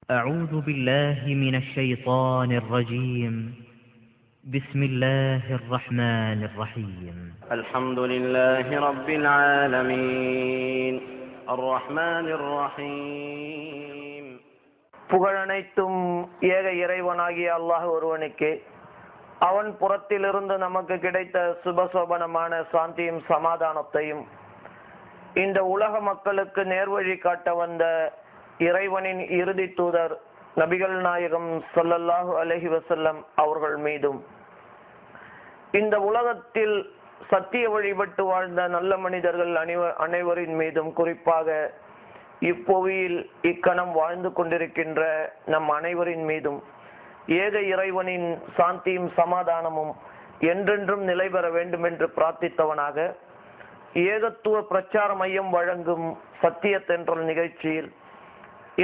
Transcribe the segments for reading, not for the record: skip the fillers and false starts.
أعوذ بالله من الشيطان الرجيم. بسم الله الرحمن الرحيم. الحمد لله رب العالمين الرحمن الرحيم. புகழனைத்தும் ஏக இறைவனாகிய அல்லாஹ் ஒருவனுக்கே. அவன் புறத்திலிருந்து நமக்கு கிடைத்த சுபசோபனமான சாந்தியும் சமாதானத்தையும் இந்த உலக மக்களுக்கு நேர்வழி காட்ட வந்த இறைவனின் இறுதி தூதர் நபிகள் நாயகம் ஸல்லல்லாஹு அலைஹி வஸல்லம் அவர்கள் மீதும், இந்த உலகத்தில் சத்திய வழிபட்டு வாழ்ந்த நல்ல மனிதர்கள் அனைவரின் மீதும், குறிப்பாக இப்புவியில் இக்கணம் வாழ்ந்து கொண்டிருக்கின்ற நம் அனைவரின் மீதும் ஏக இறைவனின் சாந்தியும் சமாதானமும் என்றென்றும் நிலை பெற வேண்டும் என்று பிரார்த்தித்தவனாக, ஏகத்துவ பிரச்சார மையம் வழங்கும் சத்தியத்தென்றல் நிகழ்ச்சியில்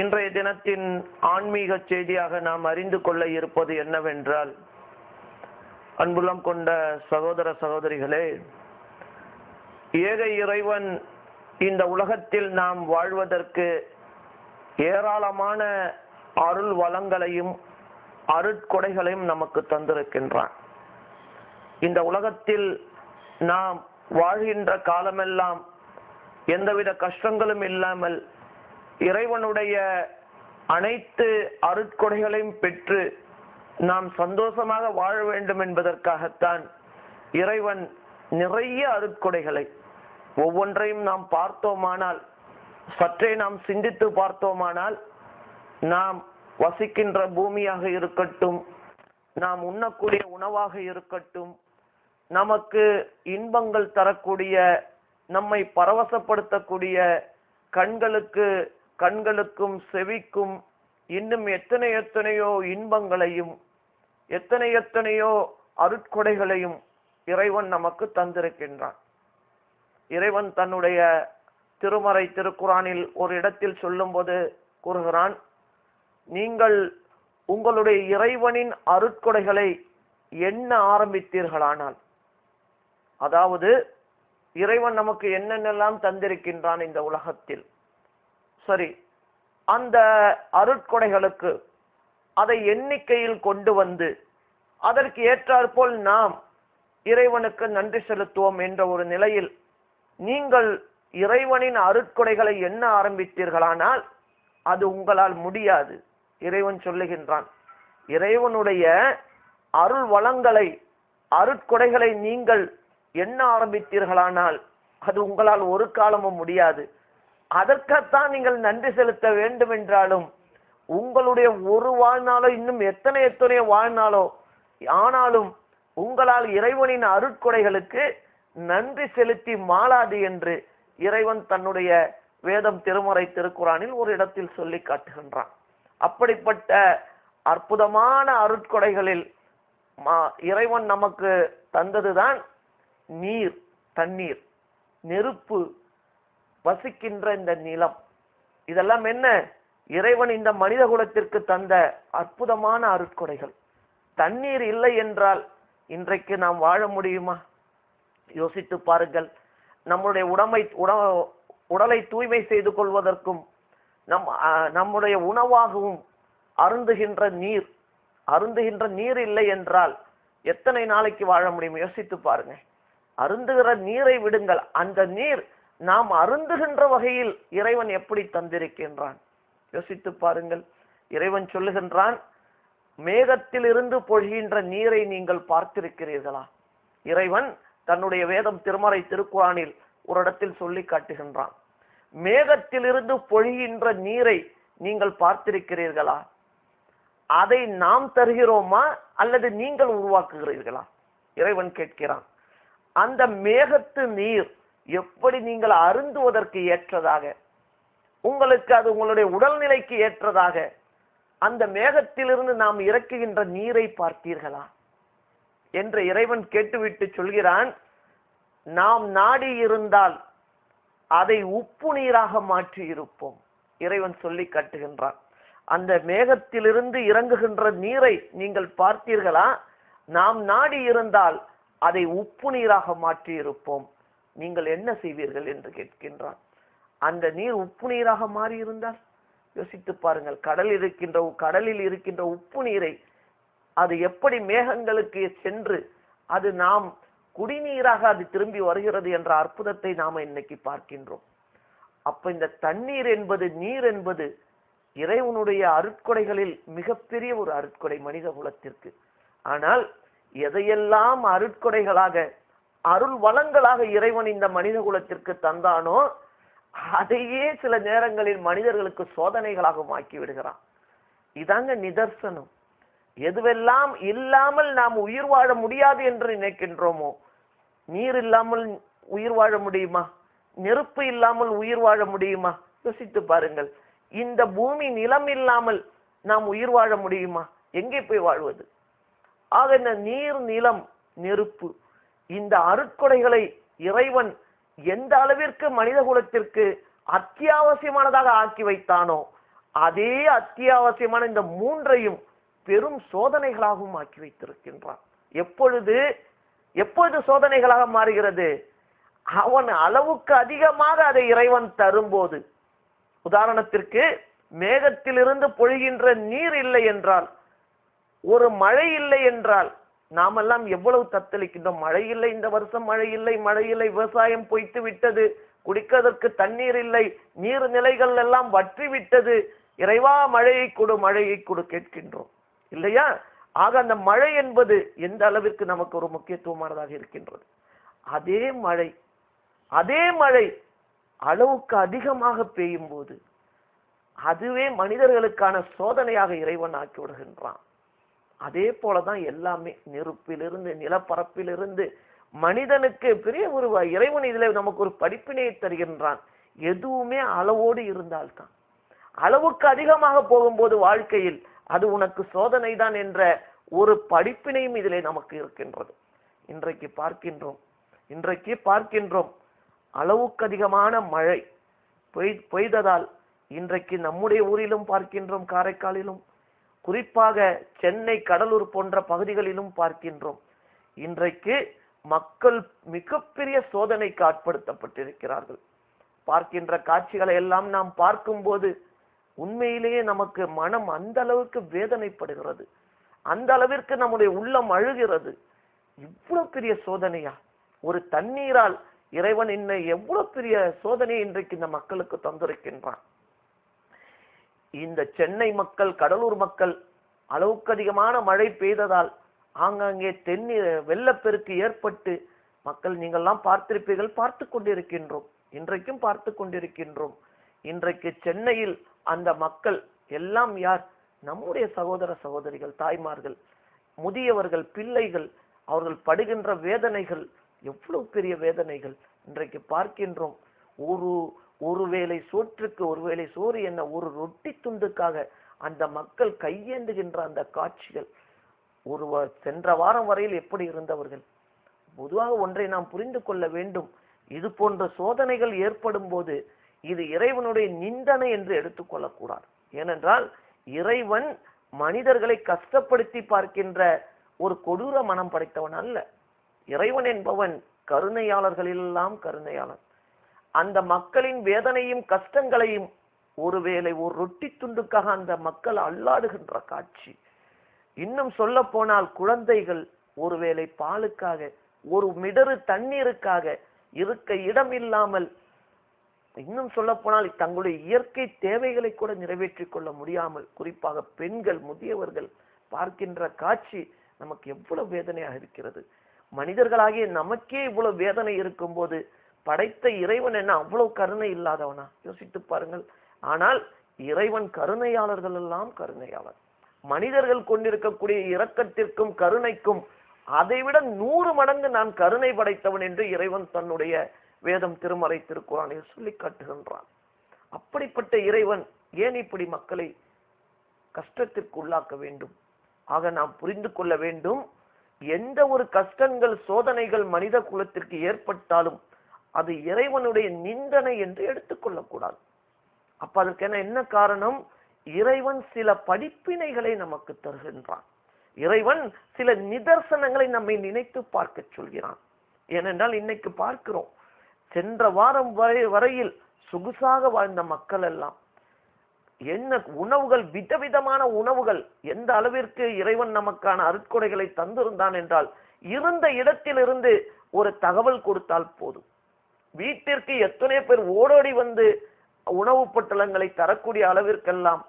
இன்றைய தினத்தின் ஆன்மீக செய்தியாக நாம் அறிந்து கொள்ள இருப்பது என்னவென்றால், அன்புள்ளம் கொண்ட சகோதர சகோதரிகளே, ஏக இறைவன் இந்த உலகத்தில் நாம் வாழ்வதற்கு ஏராளமான அருள் வளங்களையும் அருட்கொடைகளையும் நமக்கு தந்திருக்கின்றான். இந்த உலகத்தில் நாம் வாழ்கின்ற காலமெல்லாம் எந்தவித கஷ்டங்களும் இல்லாமல் இறைவனுடைய அனைத்து அருட்கொடைகளையும் பெற்று நாம் சந்தோஷமாக வாழ வேண்டும் என்பதற்காகத்தான் இறைவன் நிறைய அருட்கொடைகளை ஒவ்வொன்றையும் நாம் பார்த்தோமானால், சற்றே நாம் சிந்தித்து பார்த்தோமானால், நாம் வசிக்கின்ற பூமியாக இருக்கட்டும், நாம் உண்ணக்கூடிய உணவாக இருக்கட்டும், நமக்கு இன்பங்கள் தரக்கூடிய, நம்மை பரவசப்படுத்தக்கூடிய கண்களுக்கும் செவிக்கும் இன்னும் எத்தனையோ இன்பங்களையும் எத்தனையோ அருட்கொடைகளையும் இறைவன் நமக்கு தந்திருக்கின்றான். இறைவன் தன்னுடைய திருமறை திருக்குரானில் ஒரு இடத்தில் சொல்லும்போது கூறுகிறான், நீங்கள் உங்களுடைய இறைவனின் அருட்கொடைகளை எண்ண ஆரம்பித்தீர்களானால், அதாவது இறைவன் நமக்கு என்னென்னலாம் தந்திருக்கின்றான் இந்த உலகத்தில், சரி, அந்த அருட்கொடைகளுக்கு அதை எண்ணிக்கையில் கொண்டு வந்து அதற்கு ஏற்றாற்போல் நாம் இறைவனுக்கு நன்றி செலுத்துவோம் என்ற ஒரு நிலையில் நீங்கள் இறைவனின் அருட்கொடைகளை எண்ண ஆரம்பித்தீர்களானால் அது உங்களால் முடியாது. இறைவன் சொல்லுகின்றான், இறைவனுடைய அருள் வளங்களை அருட்கொடைகளை நீங்கள் எண்ண ஆரம்பித்தீர்களானால் அது உங்களால் ஒரு காலமும் முடியாது. அதற்காகத்தான் நீங்கள் நன்றி செலுத்த வேண்டும் என்றாலும் உங்களுடைய ஒரு வாழ்நாளோ இன்னும் எத்தனையோ வாழ்நாளோ ஆனாலும் உங்களால் இறைவனின் அருட்கொடைகளுக்கு நன்றி செலுத்தி மாளாது என்று இறைவன் தன்னுடைய வேதம் திருமறை திருக்குரானில் ஒரு இடத்தில் சொல்லி காட்டுகின்றான். அப்படிப்பட்ட அற்புதமான அருட்கொடைகளில் இறைவன் நமக்கு தந்ததுதான் நீர், தண்ணீர், நெருப்பு, வசிக்கின்ற இந்த நிலம். இதெல்லாம் என்ன? இறைவன் இந்த மனித குலத்திற்கு தந்த அற்புதமான அருட்கொடைகள். தண்ணீர் இல்லை என்றால் இன்றைக்கு நாம் வாழ முடியுமா? யோசித்து பாருங்கள். நம்முடைய உடலை தூய்மை செய்து கொள்வதற்கும் நம்முடைய உணவாகவும் அருந்துகின்ற நீர் இல்லை என்றால் எத்தனை நாளைக்கு வாழ முடியும்? யோசித்து பாருங்க. அருந்துகிற நீரை விடுங்கள், அந்த நீர் நாம் அருந்துகின்ற வகையில் இறைவன் எப்படி தந்திருக்கின்றான் யோசித்து பாருங்கள். இறைவன் சொல்லுகின்றான், மேகத்தில் இருந்து பொழிகின்ற நீரை நீங்கள் பார்த்திருக்கிறீர்களா? இறைவன் தன்னுடைய வேதம் திருமறை திருக்குரானில் ஒரு இடத்தில் சொல்லி காட்டுகின்றான், மேகத்திலிருந்து பொழிகின்ற நீரை நீங்கள் பார்த்திருக்கிறீர்களா? அதை நாம் தருகிறோமா அல்லது நீங்கள் உருவாக்குகிறீர்களா? இறைவன் கேட்கிறான். அந்த மேகத்து நீர் எப்படி நீங்கள் அருந்துவதற்கு ஏற்றதாக, உங்களுக்கு அது உங்களுடைய உடல்நிலைக்கு ஏற்றதாக அந்த மேகத்திலிருந்து நாம் இறக்குகின்ற நீரை பார்த்தீர்களா என்று இறைவன் கேட்டுவிட்டு சொல்கிறான், நாம் நாடி இருந்தால் அதை உப்பு நீராக மாற்றி இருப்போம். இறைவன் சொல்லி காட்டுகின்றான், அந்த மேகத்திலிருந்து இறங்குகின்ற நீரை நீங்கள் பார்த்தீர்களா? நாம் நாடி இருந்தால் அதை உப்பு நீராக மாற்றி இருப்போம், நீங்கள் என்ன செய்வீர்கள் என்று கேட்கின்றான். அந்த நீர் உப்பு நீராக மாறி இருந்தால் யோசித்து பாருங்கள். கடலில் இருக்கின்ற உப்பு நீரை அது எப்படி மேகங்களுக்கு சென்று அது நாம் குடிநீராக அது திரும்பி வருகிறது என்ற அற்புதத்தை நாம இன்னைக்கு பார்க்கின்றோம். அப்ப இந்த தண்ணீர் என்பது, நீர் என்பது இறைவனுடைய அருட்கொடைகளில் மிகப்பெரிய ஒரு அருட்கொடை மனித குலத்திற்கு. ஆனால் எதையெல்லாம் அருட்கொடைகளாக, அருள் வளங்களாக இறைவன் இந்த மனித குலத்திற்கு தந்தானோ அதையே சில நேரங்களில் மனிதர்களுக்கு சோதனைகளாக ஆக்கி விடுகிறான். இதாங்க நிதர்சனம். எதுவெல்லாம் இல்லாமல் நாம் உயிர் வாழ முடியாது என்று நினைக்கின்றோமோ, நீர் இல்லாமல் உயிர் வாழ முடியுமா? நெருப்பு இல்லாமல் உயிர் வாழ முடியுமா? யோசித்து பாருங்கள். இந்த பூமி நிலம் இல்லாமல் நாம் உயிர் வாழ முடியுமா? எங்கே போய் வாழ்வது? ஆக இந்த நீர், நிலம், நெருப்பு, இந்த அருட்கொடைகளை இறைவன் எந்த அளவிற்கு மனித குலத்திற்கு அத்தியாவசியமானதாக ஆக்கி வைத்தானோ அதே அத்தியாவசியமான இந்த மூன்றையும் பெரும் சோதனைகளாகவும் ஆக்கி வைத்திருக்கின்றான். எப்பொழுது சோதனைகளாக மாறுகிறது? அவன் அளவுக்கு அதிகமாக அதை இறைவன் தரும்போது. உதாரணத்திற்கு, மேகத்திலிருந்து பொழிகின்ற நீர் இல்லை என்றால், ஒரு மழை இல்லை என்றால் நாமெல்லாம் எவ்வளவு தத்தளிக்கின்றோம். மழை இல்லை, இந்த வருஷம் மழை இல்லை, விவசாயம் பொய்த்து விட்டது, குடிப்பதற்கு தண்ணீர் இல்லை, நீர் நிலைகள் எல்லாம் வற்றி விட்டது, இறைவா மழையை கொடு கேட்கின்றோம் இல்லையா? ஆக அந்த மழை என்பது எந்த அளவிற்கு நமக்கு ஒரு முக்கியத்துவமானதாக இருக்கின்றது. அதே மழை அளவுக்கு அதிகமாக பெய்யும் போது அதுவே மனிதர்களுக்கான சோதனையாக இறைவன் ஆக்கி விடுகின்றான். அதே போலதான் எல்லாமே, நெருப்பிலிருந்து, நிலப்பரப்பிலிருந்து மனிதனுக்கு பெரிய ஒரு இறைவன் இதுல நமக்கு ஒரு படிப்பினையை தருகின்றான். எதுவுமே அளவோடு இருந்தால்தான். அளவுக்கு அதிகமாக போகும்போது வாழ்க்கையில் அது உனக்கு சோதனை தான் என்ற ஒரு படிப்பினையும் இதிலே நமக்கு இருக்கின்றது. இன்றைக்கு பார்க்கின்றோம் அளவுக்கு அதிகமான மழை பெய்ததால் இன்றைக்கு நம்முடைய ஊரிலும் பார்க்கின்றோம், காரைக்காலிலும், குறிப்பாக சென்னை, கடலூர் போன்ற பகுதிகளிலும் பார்க்கின்றோம். இன்றைக்கு மக்கள் மிகப்பெரிய சோதனைக்கு ஆட்படுத்தப்பட்டிருக்கிறார்கள். பார்க்கின்ற காட்சிகளை எல்லாம் நாம் பார்க்கும்போது உண்மையிலேயே நமக்கு மனம் அந்த அளவுக்கு வேதனைப்படுகிறது, அந்த அளவிற்கு நம்முடைய உள்ளம் அழுகிறது. இவ்வளவு பெரிய சோதனையா? ஒரு தண்ணீரால் இறைவன் இன்னும் எவ்வளவு பெரிய சோதனையை இன்றைக்கு இந்த மக்களுக்கு தந்திருக்கின்றான். இந்த சென்னை மக்கள், கடலூர் மக்கள் அளவுக்கு அதிகமான மழை பெய்ததால் ஆங்காங்கே வெள்ளப்பெருக்கு ஏற்பட்டு மக்கள், நீங்கள்லாம் பார்த்திருப்பீர்கள், பார்த்து கொண்டிருக்கின்றோம், இன்றைக்கும் பார்த்து கொண்டிருக்கின்றோம். இன்றைக்கு சென்னையில் அந்த மக்கள் எல்லாம் யார்? நம்முடைய சகோதர சகோதரிகள், தாய்மார்கள், முதியவர்கள், பிள்ளைகள். அவர்கள் படுகின்ற வேதனைகள் எவ்வளவு பெரிய வேதனைகள் இன்றைக்கு பார்க்கின்றோம். ஒருவேளை சோற்றுக்கு, ஒருவேளை சோறு என்ன, ஒரு ரொட்டி துண்டுக்காக அந்த மக்கள் கையேந்துகின்ற அந்த காட்சிகள் சென்ற வாரம் வரையில் எப்படி இருந்தவர்கள்? பொதுவாக ஒன்றை நாம் புரிந்து கொள்ள வேண்டும். இது போன்ற சோதனைகள் ஏற்படும் போது இது இறைவனுடைய நிந்தனை என்று எடுத்துக்கொள்ளக்கூடாது. ஏனென்றால் இறைவன் மனிதர்களை கஷ்டப்படுத்தி பார்க்கின்ற ஒரு கொடூர மனம் படைத்தவன் அல்ல. இறைவன் என்பவன் கருணையாளர்களெல்லாம் கருணையாளன். அந்த மக்களின் வேதனையும் கஷ்டங்களையும் ஒருவேளை ஒரு ரொட்டி துண்டுக்காக அந்த மக்கள் அல்லாடுகின்ற காட்சி. இன்னும் சொல்ல போனால் குழந்தைகள் ஒருவேளை பாலுக்காக, ஒரு மிடறு தண்ணீருக்காக இருக்க இடம் இல்லாமல், இன்னும் சொல்ல போனால் தங்களுடைய இயற்கை தேவைகளை கூட நிறைவேற்றிக் கொள்ள முடியாமல், குறிப்பாக பெண்கள், முதியவர்கள் பார்க்கின்ற காட்சி நமக்கு எவ்வளவு வேதனையாக இருக்கிறது. மனிதர்களாகிய நமக்கே இவ்வளவு வேதனை இருக்கும் போது படைத்த இறைவன் என்ன அவ்வளவு கருணை இல்லாதவனா? யோசித்து பாருங்கள். ஆனால் இறைவன் கருணையாளர்கள் எல்லாம் கருணையாளர். மனிதர்கள் கொண்டிருக்கக்கூடிய இரக்கத்திற்கும் கருணைக்கும் அதைவிட 100 மடங்கு நான் கருணை படைத்தவன் என்று இறைவன் தன்னுடைய வேதம், திருமறை, திருக்குறானில் சொல்லி காட்டுகின்றான். அப்படிப்பட்ட இறைவன் ஏன் இப்படி மக்களை கஷ்டத்திற்கு உள்ளாக்க வேண்டும்? ஆக நாம் புரிந்து கொள்ள வேண்டும், எந்த ஒரு கஷ்டங்கள், சோதனைகள் மனித குலத்திற்கு ஏற்பட்டாலும் அது இறைவனுடைய நிந்தனை என்று எடுத்துக்கொள்ளக்கூடாது. அப்ப அதற்கென என்ன காரணம்? இறைவன் சில படிப்பினைகளை நமக்கு தருகின்றான். இறைவன் சில நிதர்சனங்களை நம்மை நினைத்து பார்க்க சொல்கிறான். ஏனென்றால் இன்னைக்கு பார்க்கிறோம், சென்ற வாரம் வரையில் சொகுசாக வாழ்ந்த மக்கள் எல்லாம் என்ன உணவுகள், விதவிதமான உணவுகள். எந்த அளவிற்கு இறைவன் நமக்கான அருட்கொடைகளை தந்திருந்தான் என்றால், இருந்த இடத்திலிருந்து ஒரு தகவல் கொடுத்தால் போதும். வீட்டிற்கு எத்தனை பேர் ஓடோடி வந்து உணவு பொட்டலங்களை தரக்கூடிய அளவிற்கெல்லாம்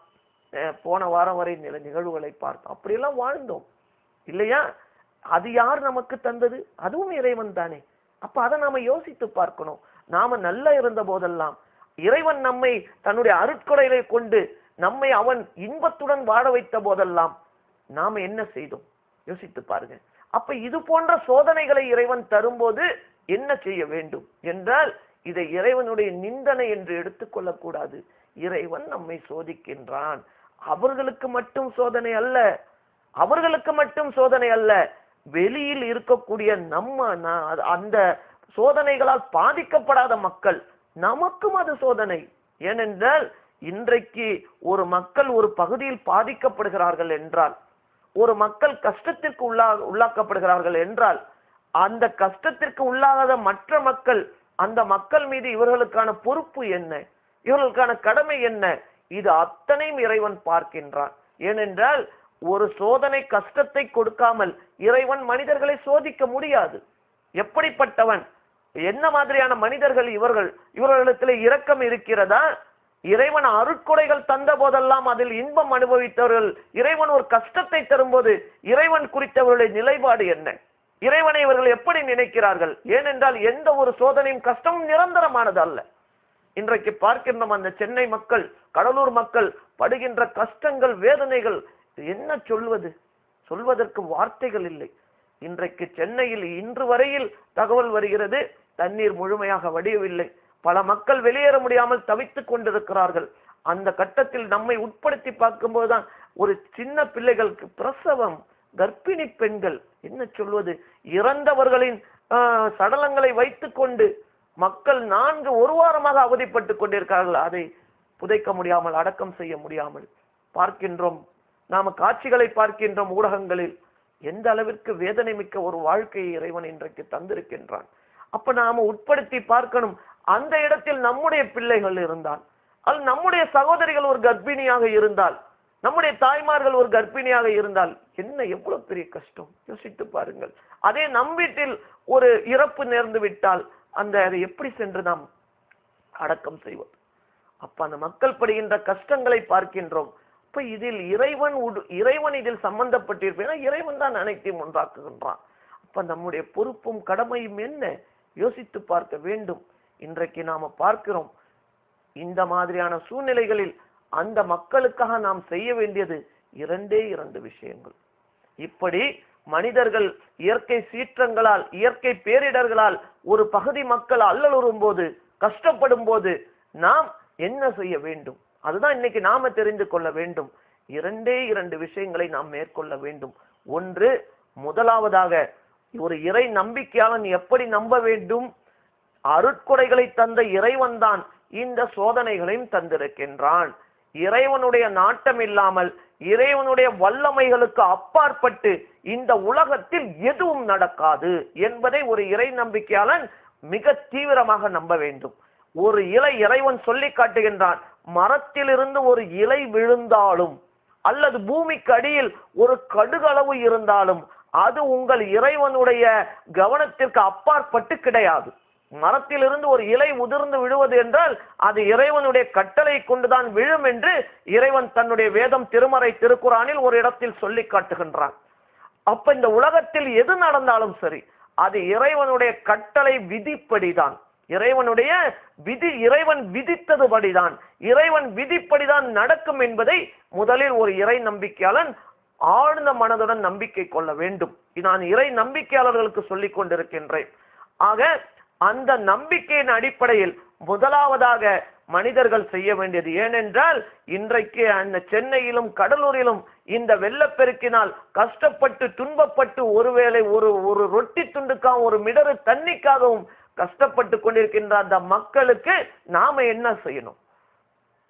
போன வாரம் வரை நிகழ்வுகளை பார்த்தோம். அப்படியெல்லாம் வாழ்ந்தோம் இல்லையா? அது யார் நமக்கு தந்தது? அதுவும் இறைவன் தானே. அப்ப அதை நாம யோசித்து பார்க்கணும். நாம நல்லா இருந்த போதெல்லாம் இறைவன் நம்மை தன்னுடைய அருட்கொடைகளை கொண்டு நம்மை அவன் இன்பத்துடன் வாழ வைத்த போதெல்லாம் நாம என்ன செய்தோம்? யோசித்து பாருங்க. அப்ப இது போன்ற சோதனைகளை இறைவன் தரும்போது என்ன செய்ய வேண்டும் என்றால், இதை இறைவனுடைய நிந்தனை என்று எடுத்துக்கொள்ளக் கூடாது. இறைவன் நம்மை சோதிக்கின்றான். அவர்களுக்கு மட்டும் சோதனை அல்ல, அவர்களுக்கு மட்டும் சோதனை அல்ல, வெளியில் இருக்கக்கூடிய அந்த சோதனைகளால் பாதிக்கப்படாத மக்கள் நமக்கும் அது சோதனை. ஏனென்றால் இன்றைக்கு ஒரு மக்கள் ஒரு பகுதியில் பாதிக்கப்படுகிறார்கள் என்றால், ஒரு மக்கள் கஷ்டத்திற்கு உள்ளாக்கப்படுகிறார்கள் என்றால், அந்த கஷ்டத்திற்கு உள்ளாகாத மற்ற மக்கள், அந்த மக்கள் மீது இவர்களுக்கான பொறுப்பு என்ன, இவர்களுக்கான கடமை என்ன, இது அத்தனையும் இறைவன் பார்க்கின்றான். ஏனென்றால் ஒரு சோதனை கஷ்டத்தை கொடுக்காமல் இறைவன் மனிதர்களை சோதிக்க முடியாது. எப்படிப்பட்டவன், என்ன மாதிரியான மனிதர்கள் இவர்களிடத்தில் இரக்கம் இருக்கிறதா? இறைவன் அருட்கொடைகள் தந்த போதெல்லாம் அதில் இன்பம் அனுபவித்தவர்கள், இறைவன் ஒரு கஷ்டத்தை தரும்போது இறைவன் குறித்தவர்களுடைய நிலைப்பாடு என்ன? இறைவனை இவர்கள் எப்படி நினைக்கிறார்கள்? ஏனென்றால் எந்த ஒரு சோதனையும் கஷ்டமும் நிரந்தரமானது அல்ல. இன்றைக்கு பார்க்கின்றோம், அந்த சென்னை மக்கள், கடலூர் மக்கள் படுகின்ற கஷ்டங்கள், வேதனைகள் என்ன சொல்வது? சொல்வதற்கு வார்த்தைகள் இல்லை. இன்றைக்கு சென்னையில் இன்று வரையில் தகவல் வருகிறது, தண்ணீர் முழுமையாக வடியவில்லை. பல மக்கள் வெளியேற முடியாமல் தவித்துக் கொண்டிருக்கிறார்கள். அந்த கட்டத்தில் நம்மை உட்படுத்தி பார்க்கும்போதுதான் ஒரு சின்ன பிள்ளைகளுக்கு பிரசவம், கர்ப்பிணி பெண்கள், என்ன சொல்வது? இறந்தவர்களின் சடலங்களை வைத்துக் கொண்டு மக்கள் ஒரு வாரமாக அவதிப்பட்டுக் கொண்டிருக்கிறார்கள். அதை புதைக்க முடியாமல், அடக்கம் செய்ய முடியாமல் பார்க்கின்றோம். நாம காட்சிகளை பார்க்கின்றோம் ஊடகங்களில். எந்த அளவிற்கு வேதனை மிக்க ஒரு வாழ்க்கையை இறைவன் இன்றைக்கு தந்திருக்கின்றான். அப்ப நாம உட்படுத்தி பார்க்கணும். அந்த இடத்தில் நம்முடைய பிள்ளைகள் இருந்தால், அது நம்முடைய சகோதரிகள் ஒரு கர்ப்பிணியாக இருந்தால், நம்முடைய தாய்மார்கள் ஒரு கர்ப்பிணியாக இருந்தால் என்ன எவ்வளவு பெரிய கஷ்டம் யோசித்து பாருங்கள். அதே நம் வீட்டில் ஒரு இறப்பு நேர்ந்து விட்டால் அதை எப்படி சென்று நாம் அடக்கம் செய்வோம்? அப்ப அந்த மக்கள் படுகின்ற கஷ்டங்களை பார்க்கின்றோம். அப்ப இதில் இறைவன் இதில் சம்பந்தப்பட்டிருப்பேன். இறைவன் தான் அனைத்தையும் ஒன்றாக்குகின்றான். அப்ப நம்முடைய பொறுப்பும் கடமையும் என்ன யோசித்து பார்க்க வேண்டும். இன்றைக்கு நாம பார்க்கிறோம், இந்த மாதிரியான சூழ்நிலைகளில் அந்த மக்களுக்காக நாம் செய்ய வேண்டியது இரண்டு விஷயங்கள். இப்படி மனிதர்கள் இயற்கை சீற்றங்களால், இயற்கை பேரிடர்களால் ஒரு பகுதி மக்கள் அல்லலுறும் போது, கஷ்டப்படும் போது நாம் என்ன செய்ய வேண்டும்? அதுதான் இன்னைக்கு நாம தெரிந்து கொள்ள வேண்டும். இரண்டு விஷயங்களை நாம் மேற்கொள்ள வேண்டும். ஒன்று, முதலாவதாக ஒரு இறை நம்பிக்கையாளன் எப்படி நம்ப வேண்டும்? அருட்கொடைகளை தந்த இறைவன் தான் இந்த சோதனைகளையும் தந்திருக்கின்றான். இறைவனுடைய நாட்டம் இல்லாமல், இறைவனுடைய வல்லமைகளுக்கு அப்பாற்பட்டு இந்த உலகத்தில் எதுவும் நடக்காது என்பதை ஒரு இறை நம்பிக்கையாளன் மிக தீவிரமாக நம்ப வேண்டும். ஒரு இறைவன் சொல்லி காட்டுகின்றான், மரத்திலிருந்து ஒரு இலை விழுந்தாலும் அல்லது பூமிக்கு அடியில் ஒரு கடுகளவு இருந்தாலும் அது உங்கள் இறைவனுடைய கவனத்திற்கு அப்பாற்பட்டு கிடையாது. மரத்திலிருந்து ஒரு இலை உதிர்ந்து விழுவது என்றால் அது இறைவனுடைய கட்டளை கொண்டுதான் விழும் என்று இறைவன் தன்னுடைய வேதம், திருமறை, திருக்குரானில் ஒரு இடத்தில் சொல்லி காட்டுகின்றான். அப்ப இந்த உலகத்தில் எது நடந்தாலும் சரி, அது இறைவனுடைய கட்டளை விதிப்படிதான், இறைவனுடைய விதி, இறைவன் விதித்தது படிதான், இறைவன் விதிப்படிதான் நடக்கும் என்பதை முதலில் ஒரு இறை நம்பிக்கையாளன் ஆழ்ந்த மனதுடன் நம்பிக்கை கொள்ள வேண்டும். நான் இறை நம்பிக்கையாளர்களுக்கு சொல்லிக் கொண்டிருக்கின்றேன். ஆக அந்த நம்பிக்கையின் அடிப்படையில் முதலாவதாக மனிதர்கள் செய்ய வேண்டியது, ஏனென்றால் இன்றைக்கு அந்த சென்னையிலும் கடலூரிலும் இந்த வெள்ளப்பெருக்கினால் கஷ்டப்பட்டு துன்பப்பட்டு ஒருவேளை ஒரு ரொட்டி துண்டுக்காகவும் ஒரு மிடறு தண்ணிக்காகவும் கஷ்டப்பட்டு கொண்டிருக்கின்ற அந்த மக்களுக்கு நாம என்ன செய்யணும்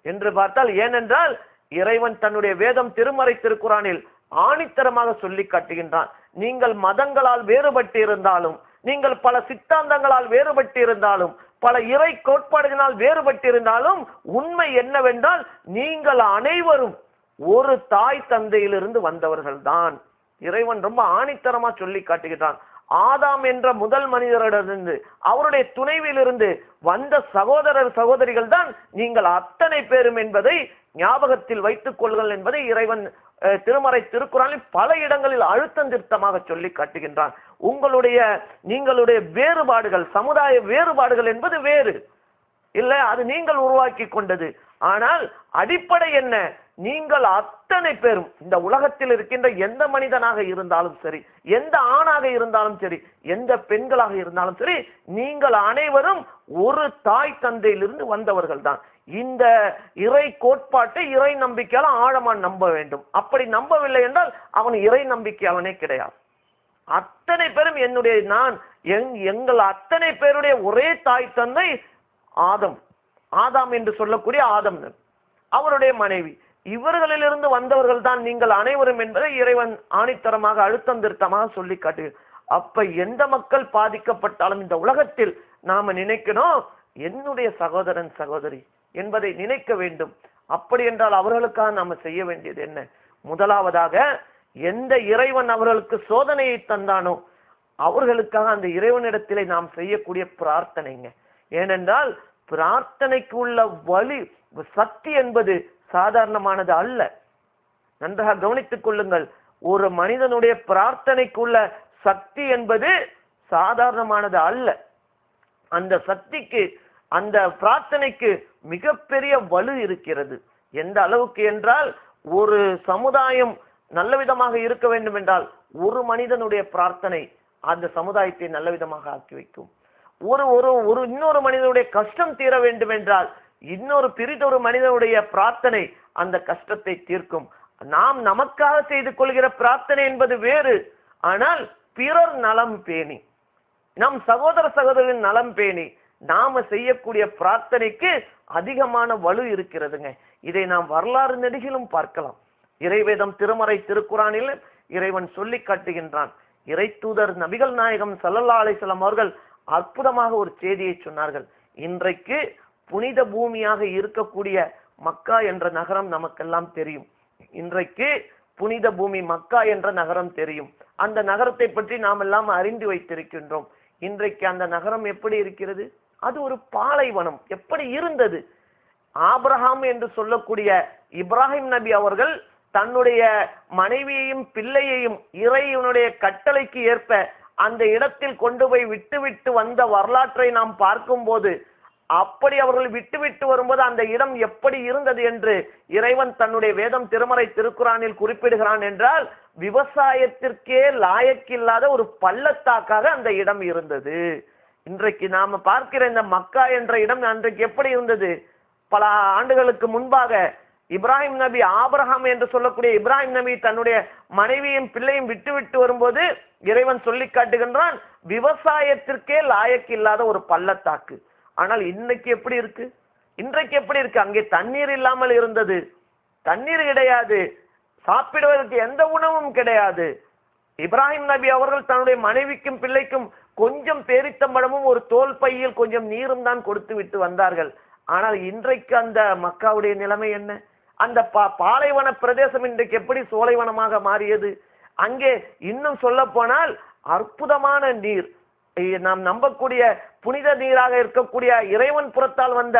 என்று பார்த்தால், ஏனென்றால் இறைவன் தன்னுடைய வேதம், திருமறை, திருக்குரானில் ஆணித்தரமாக சொல்லி காட்டுகின்றான். நீங்கள் மதங்களால் வேறுபட்டு இருந்தாலும், நீங்கள் பல சித்தாந்தங்களால் வேறுபட்டு இருந்தாலும், பல இறை கோட்பாடுகளால் வேறுபட்டிருந்தாலும் உண்மை என்னவென்றால் நீங்கள் அனைவரும் ஒரு தாய் தந்தையிலிருந்து வந்தவர்கள் தான். இறைவன் ரொம்ப ஆணித்தரமா சொல்லி காட்டுகிறான். ஆதாம் என்ற முதல் மனிதரிடமிருந்து அவருடைய துணைவிலிருந்து வந்த சகோதரர் சகோதரிகள் தான் நீங்கள் அத்தனை பேரும் என்பதை ஞாபகத்தில் வைத்துக் கொள்ளுங்கள் என்பதை இறைவன் திருமறை திருக்குறானில் பல இடங்களில் அழுத்தம் திருத்தமாக சொல்லி காட்டுகின்றான். நீங்களுடைய வேறுபாடுகள், சமுதாய வேறுபாடுகள் என்பது வேறு இல்லை, அது நீங்கள் உருவாக்கி கொண்டது. ஆனால் அடிப்படை என்ன? நீங்கள் அத்தனை பேரும் இந்த உலகத்தில் இருக்கின்ற எந்த மனிதனாக இருந்தாலும் சரி, எந்த ஆணாக இருந்தாலும் சரி, எந்த பெண்களாக இருந்தாலும் சரி, நீங்கள் அனைவரும் ஒரு தாய் தந்தையிலிருந்து வந்தவர்கள் தான். இந்த இறை கோட்பாட்டை இறை நம்பிக்கையால ஆழமா நம்ப வேண்டும். அப்படி நம்பவில்லை என்றால் அவன் இறை நம்பிக்கையாளனே கிடையாது. அத்தனை பேரும் எங்கள் அத்தனை பேருடைய ஒரே தாய் தந்தை ஆதாம் என்று சொல்லக்கூடிய ஆதம், அவருடைய மனைவி, இவர்களிலிருந்து வந்தவர்கள் தான் நீங்கள் அனைவரும் என்பதை இறைவன் ஆணித்தரமாக அழுத்தம் திருத்தமாக சொல்லி காட்டு. அப்ப எந்த மக்கள் பாதிக்கப்பட்டாலும் இந்த உலகத்தில் நாம நினைக்கணும், என்னுடைய சகோதரன் சகோதரி என்பதை நினைக்க வேண்டும். அப்படி என்றால் அவர்களுக்காக நாம செய்ய வேண்டியது என்ன? முதலாவதாக எந்த இறைவன் அவர்களுக்கு சோதனையை தந்தானோ அவர்களுக்காக அந்த இறைவனிடத்திலே நாம் செய்யக்கூடிய பிரார்த்தனைங்க. ஏனென்றால் பிரார்த்தனைக்கு உள்ள வழி சக்தி என்பது சாதாரணமானது அல்ல. நன்றாக கவனித்துக் கொள்ளுங்கள். ஒரு மனிதனுடைய பிரார்த்தனைக்குள்ள சக்தி என்பது சாதாரணமானது அல்ல. அந்த சக்திக்கு, அந்த பிரார்த்தனைக்கு மிகப்பெரிய வலு இருக்கிறது. எந்த அளவுக்கு என்றால், ஒரு சமுதாயம் நல்ல விதமாக இருக்க வேண்டும் என்றால் ஒரு மனிதனுடைய பிரார்த்தனை அந்த சமுதாயத்தை நல்ல விதமாக ஆக்கி வைக்கும். ஒரு இன்னொரு மனிதனுடைய கஷ்டம் தீர வேண்டும் என்றால் பிறிதொரு மனிதனுடைய பிரார்த்தனை அந்த கஷ்டத்தை தீர்க்கும். நாம் நமக்காக செய்து கொள்கிற பிரார்த்தனை என்பது வேறு. ஆனால் பிறர் நலம் பேணி, நம் சகோதர சகோதரின் நலம் பேணி நாம செய்யக்கூடிய பிரார்த்தனைக்கு அதிகமான வலு இருக்கிறதுங்க. இதை நாம் வரலாறு நெடுகிலும் பார்க்கலாம். இறைவேதம் திருமறை திருக்குறானில் இறைவன் சொல்லி காட்டுகின்றான். இறை தூதர் நபிகள் நாயகம் ஸல்லல்லாஹு அலைஹி வஸல்லம் அவர்கள் அற்புதமாக ஒரு செய்தியை சொன்னார்கள். இன்றைக்கு புனித பூமியாக இருக்கக்கூடிய மக்கா என்ற நகரம் நமக்கெல்லாம் தெரியும். இன்றைக்கு புனித பூமி மக்கா என்ற நகரம் தெரியும். அந்த நகரத்தை பற்றி நாம் எல்லாம் அறிந்து வைத்திருக்கின்றோம். இன்றைக்கு அந்த நகரம் எப்படி இருக்கிறது? அது ஒரு பாலைவனம். எப்படி இருந்தது? ஆபிரகாம் என்று சொல்லக்கூடிய இப்ராஹிம் நபி அவர்கள் தன்னுடைய மனைவியையும் பிள்ளையையும் இறைவனுடைய கட்டளைக்கு ஏற்ப அந்த இடத்தில் கொண்டு போய் விட்டு வந்த வரலாற்றை நாம் பார்க்கும் போது, அப்படி அவர்கள் விட்டு வரும்போது அந்த இடம் எப்படி இருந்தது என்று இறைவன் தன்னுடைய வேதம் திருமறை திருக்குறானில் குறிப்பிடுகிறான் என்றால், விவசாயத்திற்கே லாயக்கில்லாத ஒரு பள்ளத்தாக்காக அந்த இடம் இருந்தது. இன்றைக்கு நாம பார்க்கிற இந்த மக்கா என்ற இடம் அன்றைக்கு எப்படி இருந்தது? பல ஆண்டுகளுக்கு முன்பாக இப்ராஹிம் நபி, ஆபிரகாம் என்று சொல்லக்கூடிய இப்ராஹிம் நபி தன்னுடைய மனைவியும் பிள்ளையும் விட்டு வரும்போது இறைவன் சொல்லி காட்டுகின்றான், விவசாயத்திற்கே லாயக்கு இல்லாத ஒரு பள்ளத்தாக்கு. ஆனால் இன்னைக்கு எப்படி இருக்கு? இன்றைக்கு எப்படி இருக்கு? அங்கே தண்ணீர் இல்லாமல் இருந்தது. தண்ணீர் கிடையாது, சாப்பிடுவதற்கு எந்த உணவும் கிடையாது. இப்ராஹிம் நபி அவர்கள் தன்னுடைய மனைவிக்கும் பிள்ளைக்கும் கொஞ்சம் பேரித்தம்பழமும் ஒரு தோல் பையில் கொஞ்சம் நீரும் தான் கொடுத்து விட்டு வந்தார்கள். ஆனால் இன்றைக்கு அந்த மக்காவுடைய நிலைமை என்ன? அந்த பாலைவன பிரதேசம் இன்றைக்கு எப்படி சோலைவனமாக மாறியது? அங்கே இன்னும் சொல்ல போனால் அற்புதமான நீர், நாம் நம்பக்கூடிய புனித நீராக இருக்கக்கூடிய இறைவன் புறத்தால் வந்த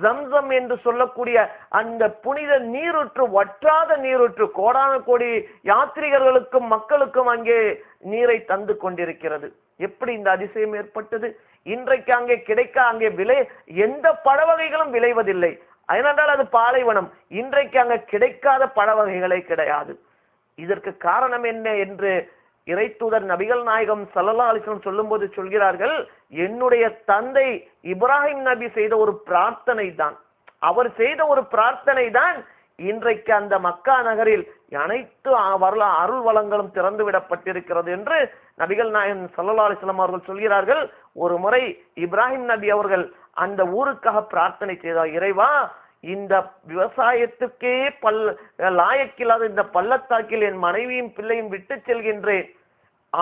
ஜம்சம் என்று சொல்லக்கூடிய அந்த புனித நீரூற்று, வற்றாத நீரூற்று, கோடான கோடி யாத்ரீகர்களுக்கும் மக்களுக்கும் அங்கே நீரை தந்து கொண்டிருக்கிறது. எப்படி இந்த அதிசயம் ஏற்பட்டது? இன்றைக்கு அங்கே அங்கே எந்த பழ வகைகளும் விளைவதில்லை. அதனால் அது பாலைவனம். இன்றைக்கு அங்க கிடைக்காத பழ வகைகளே கிடையாது. இதற்கு காரணம் என்ன என்று இறை தூதர் நபிகள் நாயகம் ஸல்லல்லாஹு அலைஹி வஸல்லம் சொல்லும் போது சொல்கிறார்கள், என்னுடைய தந்தை இப்ராஹிம் நபி செய்த ஒரு பிரார்த்தனை தான், அவர் செய்த ஒரு பிரார்த்தனை தான் இன்றைக்கு அந்த மக்கா நகரில் அனைத்து அருள் வளங்களும் திறந்து விடப்பட்டிருக்கிறது என்று நபிகள் நாயகம் ஸல்லல்லாஹு அலைஹி வஸல்லம் அவர்கள் சொல்கிறார்கள். ஒரு முறை இப்ராஹிம் நபி அவர்கள் அந்த ஊருக்காக பிரார்த்தனை செய்தார், இறைவா, இந்த விவசாயத்துக்கே லாயக்கில்லாத இந்த பள்ளத்தாக்கில் என் மனைவியும் பிள்ளையும் விட்டு செல்கின்றேன்.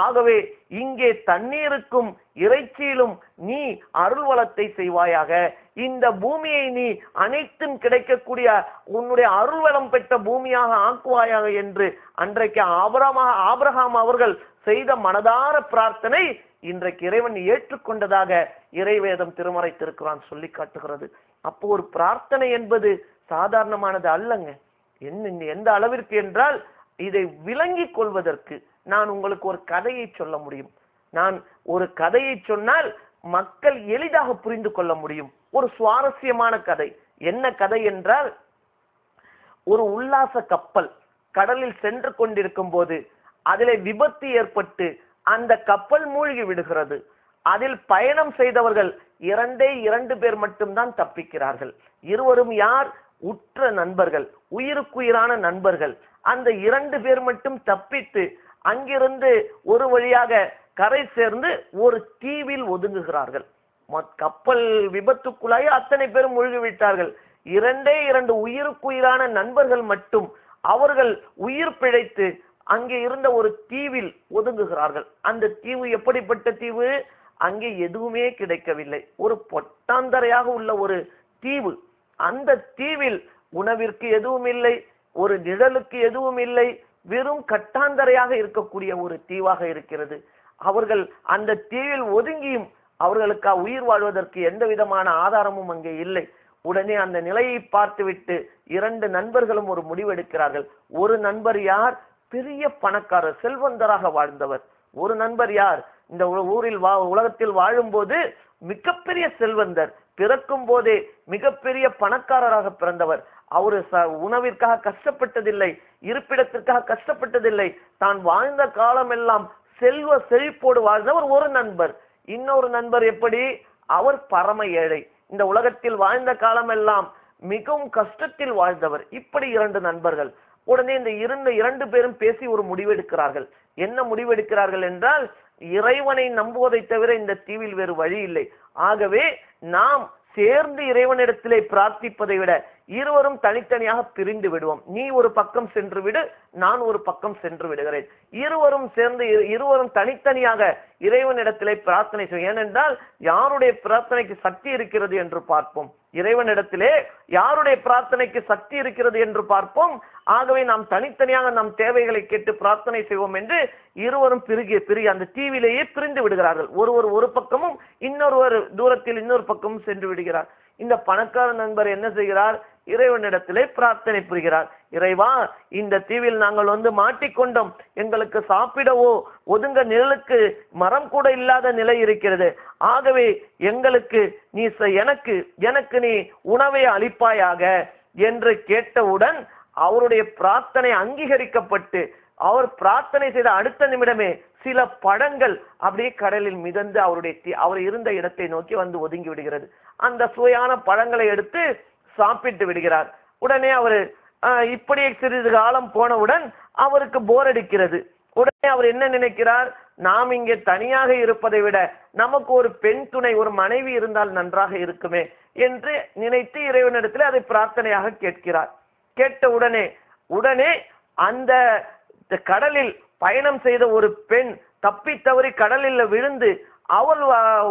ஆகவே இங்கே தண்ணீருக்கும் இறைச்சியிலும் நீ அருள் வளத்தை செய்வாயாக. இந்த பூமியை நீ அனைத்தும் கிடைக்கக்கூடிய உன்னுடைய அருள் வளம் பெற்ற பூமியாக ஆக்குவாயாக என்று அன்றைக்கு ஆபிரகாம் அவர்கள் செய்த மனதார பிரார்த்தனை இன்றைக்கு இறைவன் ஏற்றுக்கொண்டதாக இறைவேதம் திருமறை திருக்குரான் சொல்லி காட்டுகிறது. அப்போ ஒரு பிரார்த்தனை என்பது சாதாரணமானது அல்லங்க. எந்த அளவிற்கு என்றால், இதை விளங்கிக் கொள்வதற்கு நான் உங்களுக்கு ஒரு கதையை சொல்ல முடியும். நான் ஒரு கதையை சொன்னால் மக்கள் எளிதாக புரிந்து கொள்ள முடியும். ஒரு சுவாரஸ்யமான கதை. என்ன கதை என்றால், ஒரு உல்லாச கப்பல் கடலில் சென்று கொண்டிருக்கும் போது அதிலே விபத்து ஏற்பட்டு அந்த கப்பல் மூழ்கி விடுகிறது. அதில் பயணம் செய்தவர்கள் 2 பேர் மட்டும்தான் தப்பிக்கிறார்கள். இருவரும் யார்? உற்ற நண்பர்கள், உயிருக்குயிரான நண்பர்கள். அந்த 2 பேர் மட்டும் தப்பித்து அங்கிருந்து ஒரு வழியாக கரை சேர்ந்து ஒரு தீவில் ஒதுங்குகிறார்கள். கப்பல் விபத்துக்குள்ளாய் அத்தனை பேரும் மூழ்கிவிட்டார்கள். 2 உயிருக்குயிரான நண்பர்கள் மட்டும் அவர்கள் உயிர் பிழைத்து அங்கே இருந்த ஒரு தீவில் ஒதுங்குகிறார்கள். அந்த தீவு எப்படிப்பட்ட தீவு? அங்கே எதுவுமே கிடைக்கவில்லை. ஒரு பொட்டாந்தரையாக உள்ள ஒரு தீவு. அந்த தீவில் உணவிற்கு எதுவும் இல்லை, ஒரு நிழலுக்கு எதுவும் இல்லை, வெறும் கட்டாந்தரையாக இருக்கக்கூடிய ஒரு தீவாக இருக்கிறது. அவர்கள் அந்த தீவில் ஒதுங்கியும் அவர்களுக்கு உயிர் வாழ்வதற்கு எந்த விதமான ஆதாரமும் அங்கே இல்லை. உடனே அந்த நிலையை பார்த்துவிட்டு 2 நண்பர்களும் ஒரு முடிவெடுக்கிறார்கள். ஒரு நண்பர் யார்? பெரிய பணக்காரர், செல்வந்தராக வாழ்ந்தவர். ஒரு நண்பர் யார்? இந்த ஊரில் உலகத்தில் வாழும்போது மிகப்பெரிய செல்வந்தர், பிறக்கும் போதே மிகப்பெரிய பணக்காரராக பிறந்தவர். அவரு உணவிற்காக கஷ்டப்பட்டதில்லை, இருப்பிடத்திற்காக கஷ்டப்பட்டதில்லை. தான் வாழ்ந்த காலம் எல்லாம் செல்வ செழிப்போடு வாழ்ந்தவர் ஒரு நண்பர். இன்னொரு நண்பர் எப்படி? அவர் பரம ஏழை, இந்த உலகத்தில் வாழ்ந்த காலம் எல்லாம் மிகவும் கஷ்டத்தில் வாழ்ந்தவர். இப்படி 2 நண்பர்கள். உடனே இந்த 2 பேரும் பேசி ஒரு முடிவெடுக்கிறார்கள். என்ன முடிவெடுக்கிறார்கள் என்றால், இறைவனை நம்புவதை தவிர இந்த தீவில் வேறு வழி இல்லை. ஆகவே நாம் சேர்ந்து இறைவனிடத்திலே பிரார்த்திப்பதை விட இருவரும் தனித்தனியாக பிரிந்து விடுவோம். நீ ஒரு பக்கம் சென்று விடு, நான் ஒரு பக்கம் சென்று விடுகிறேன். இருவரும் தனித்தனியாக இறைவனிடத்திலே பிரார்த்தனை செய்வோம். ஏனென்றால் யாருடைய பிரார்த்தனைக்கு சக்தி இருக்கிறது என்று பார்ப்போம். இறைவனிடத்திலே யாருடைய பிரார்த்தனைக்கு சக்தி இருக்கிறது என்று பார்ப்போம். ஆகவே நாம் தனித்தனியாக நம் தேவைகளை கேட்டு பிரார்த்தனை செய்வோம் என்று இருவரும் பிரிகி அந்த தீவிலேயே பிரிந்து விடுகிறார்கள். ஒருவர் ஒரு பக்கமும் இன்னொருவர் தூரத்தில் இன்னொரு பக்கமும் சென்று விடுகிறார். இந்த பணக்கார நண்பர் என்ன செய்கிறார்? இறைவனிடத்திலே பிரார்த்தனை புரிகிறார். இறைவா, இந்த தீவில் நாங்கள் மாட்டிக்கொண்டோம், எங்களுக்கு சாப்பிடவோ ஒதுங்க நிழலுக்கு மரம் கூட இல்லாத நிலை இருக்கிறது. ஆகவே எங்களுக்கு நீ எனக்கு நீ உணவை அளிப்பாயாக என்று கேட்டவுடன் அவருடைய பிரார்த்தனை அங்கீகரிக்கப்பட்டு அவர் பிரார்த்தனை செய்த அடுத்த நிமிடமே சில பழங்கள் அப்படியே கடலில் மிதந்து அவர் இருந்த இடத்தை நோக்கி ஒதுங்கி விடுகிறது. அந்த சுவையான பழங்களை எடுத்து சாப்பிட்டு விடுகிறார். உடனே அவரு இப்படியே சிறிது காலம் போனவுடன் அவருக்கு போர் அடிக்கிறது. உடனே அவர் என்ன நினைக்கிறார்? நாம் இங்கே தனியாக இருப்பதை விட நமக்கு ஒரு பெண் துணை, ஒரு மனைவி இருந்தால் நன்றாக இருக்குமே என்று நினைத்து இறைவனிடத்தில் அதை பிரார்த்தனையாக கேட்கிறார். கேட்ட உடனே அந்த கடலில் பயணம் செய்த ஒரு பெண் தப்பி தவறி கடலில் விழுந்து அவள்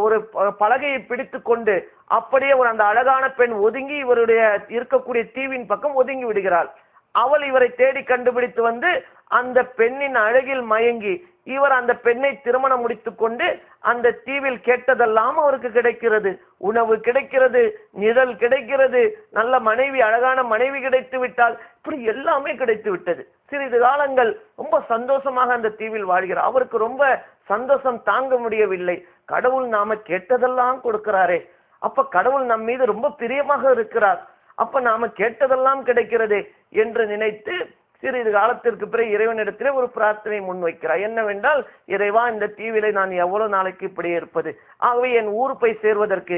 ஒரு பலகையை பிடித்து கொண்டு அப்படியே அந்த அழகான பெண் ஒதுங்கி இவருடைய இருக்கக்கூடிய தீவின் பக்கம் ஒதுங்கி விடுகிறாள். அவள் இவரை தேடி கண்டுபிடித்து அந்த பெண்ணின் அழகில் மயங்கி இவர் அந்த பெண்ணை திருமணம் முடித்து கொண்டு அந்த தீவில் கேட்டதெல்லாம் அவருக்கு கிடைக்கிறது. உணவு கிடைக்கிறது, நிழல் கிடைக்கிறது, நல்ல மனைவி, அழகான மனைவி கிடைத்து விட்டால், இப்படி எல்லாமே கிடைத்து விட்டது. சிறிது காலங்கள் ரொம்ப சந்தோஷமாக அந்த தீவில் வாழ்கிறார். அவருக்கு ரொம்ப சந்தோஷம் தாங்க முடியவில்லை. கடவுள் நாம கேட்டதெல்லாம் கொடுக்கிறாரே, அப்ப கடவுள் நம் மீது ரொம்ப பிரியமாக இருக்கிறார், அப்ப நாம கேட்டதெல்லாம் கிடைக்கிறதே என்று நினைத்து சிறிது காலத்திற்கு பிறகு இறைவனிடத்திலே ஒரு பிரார்த்தனை முன்வைக்கிறார். என்னவென்றால், இறைவா, இந்த தீவிலை நான் எவ்வளவு நாளைக்கு இப்படியே இருப்பது? ஆகவே என் ஊர் போய் சேர்வதற்கு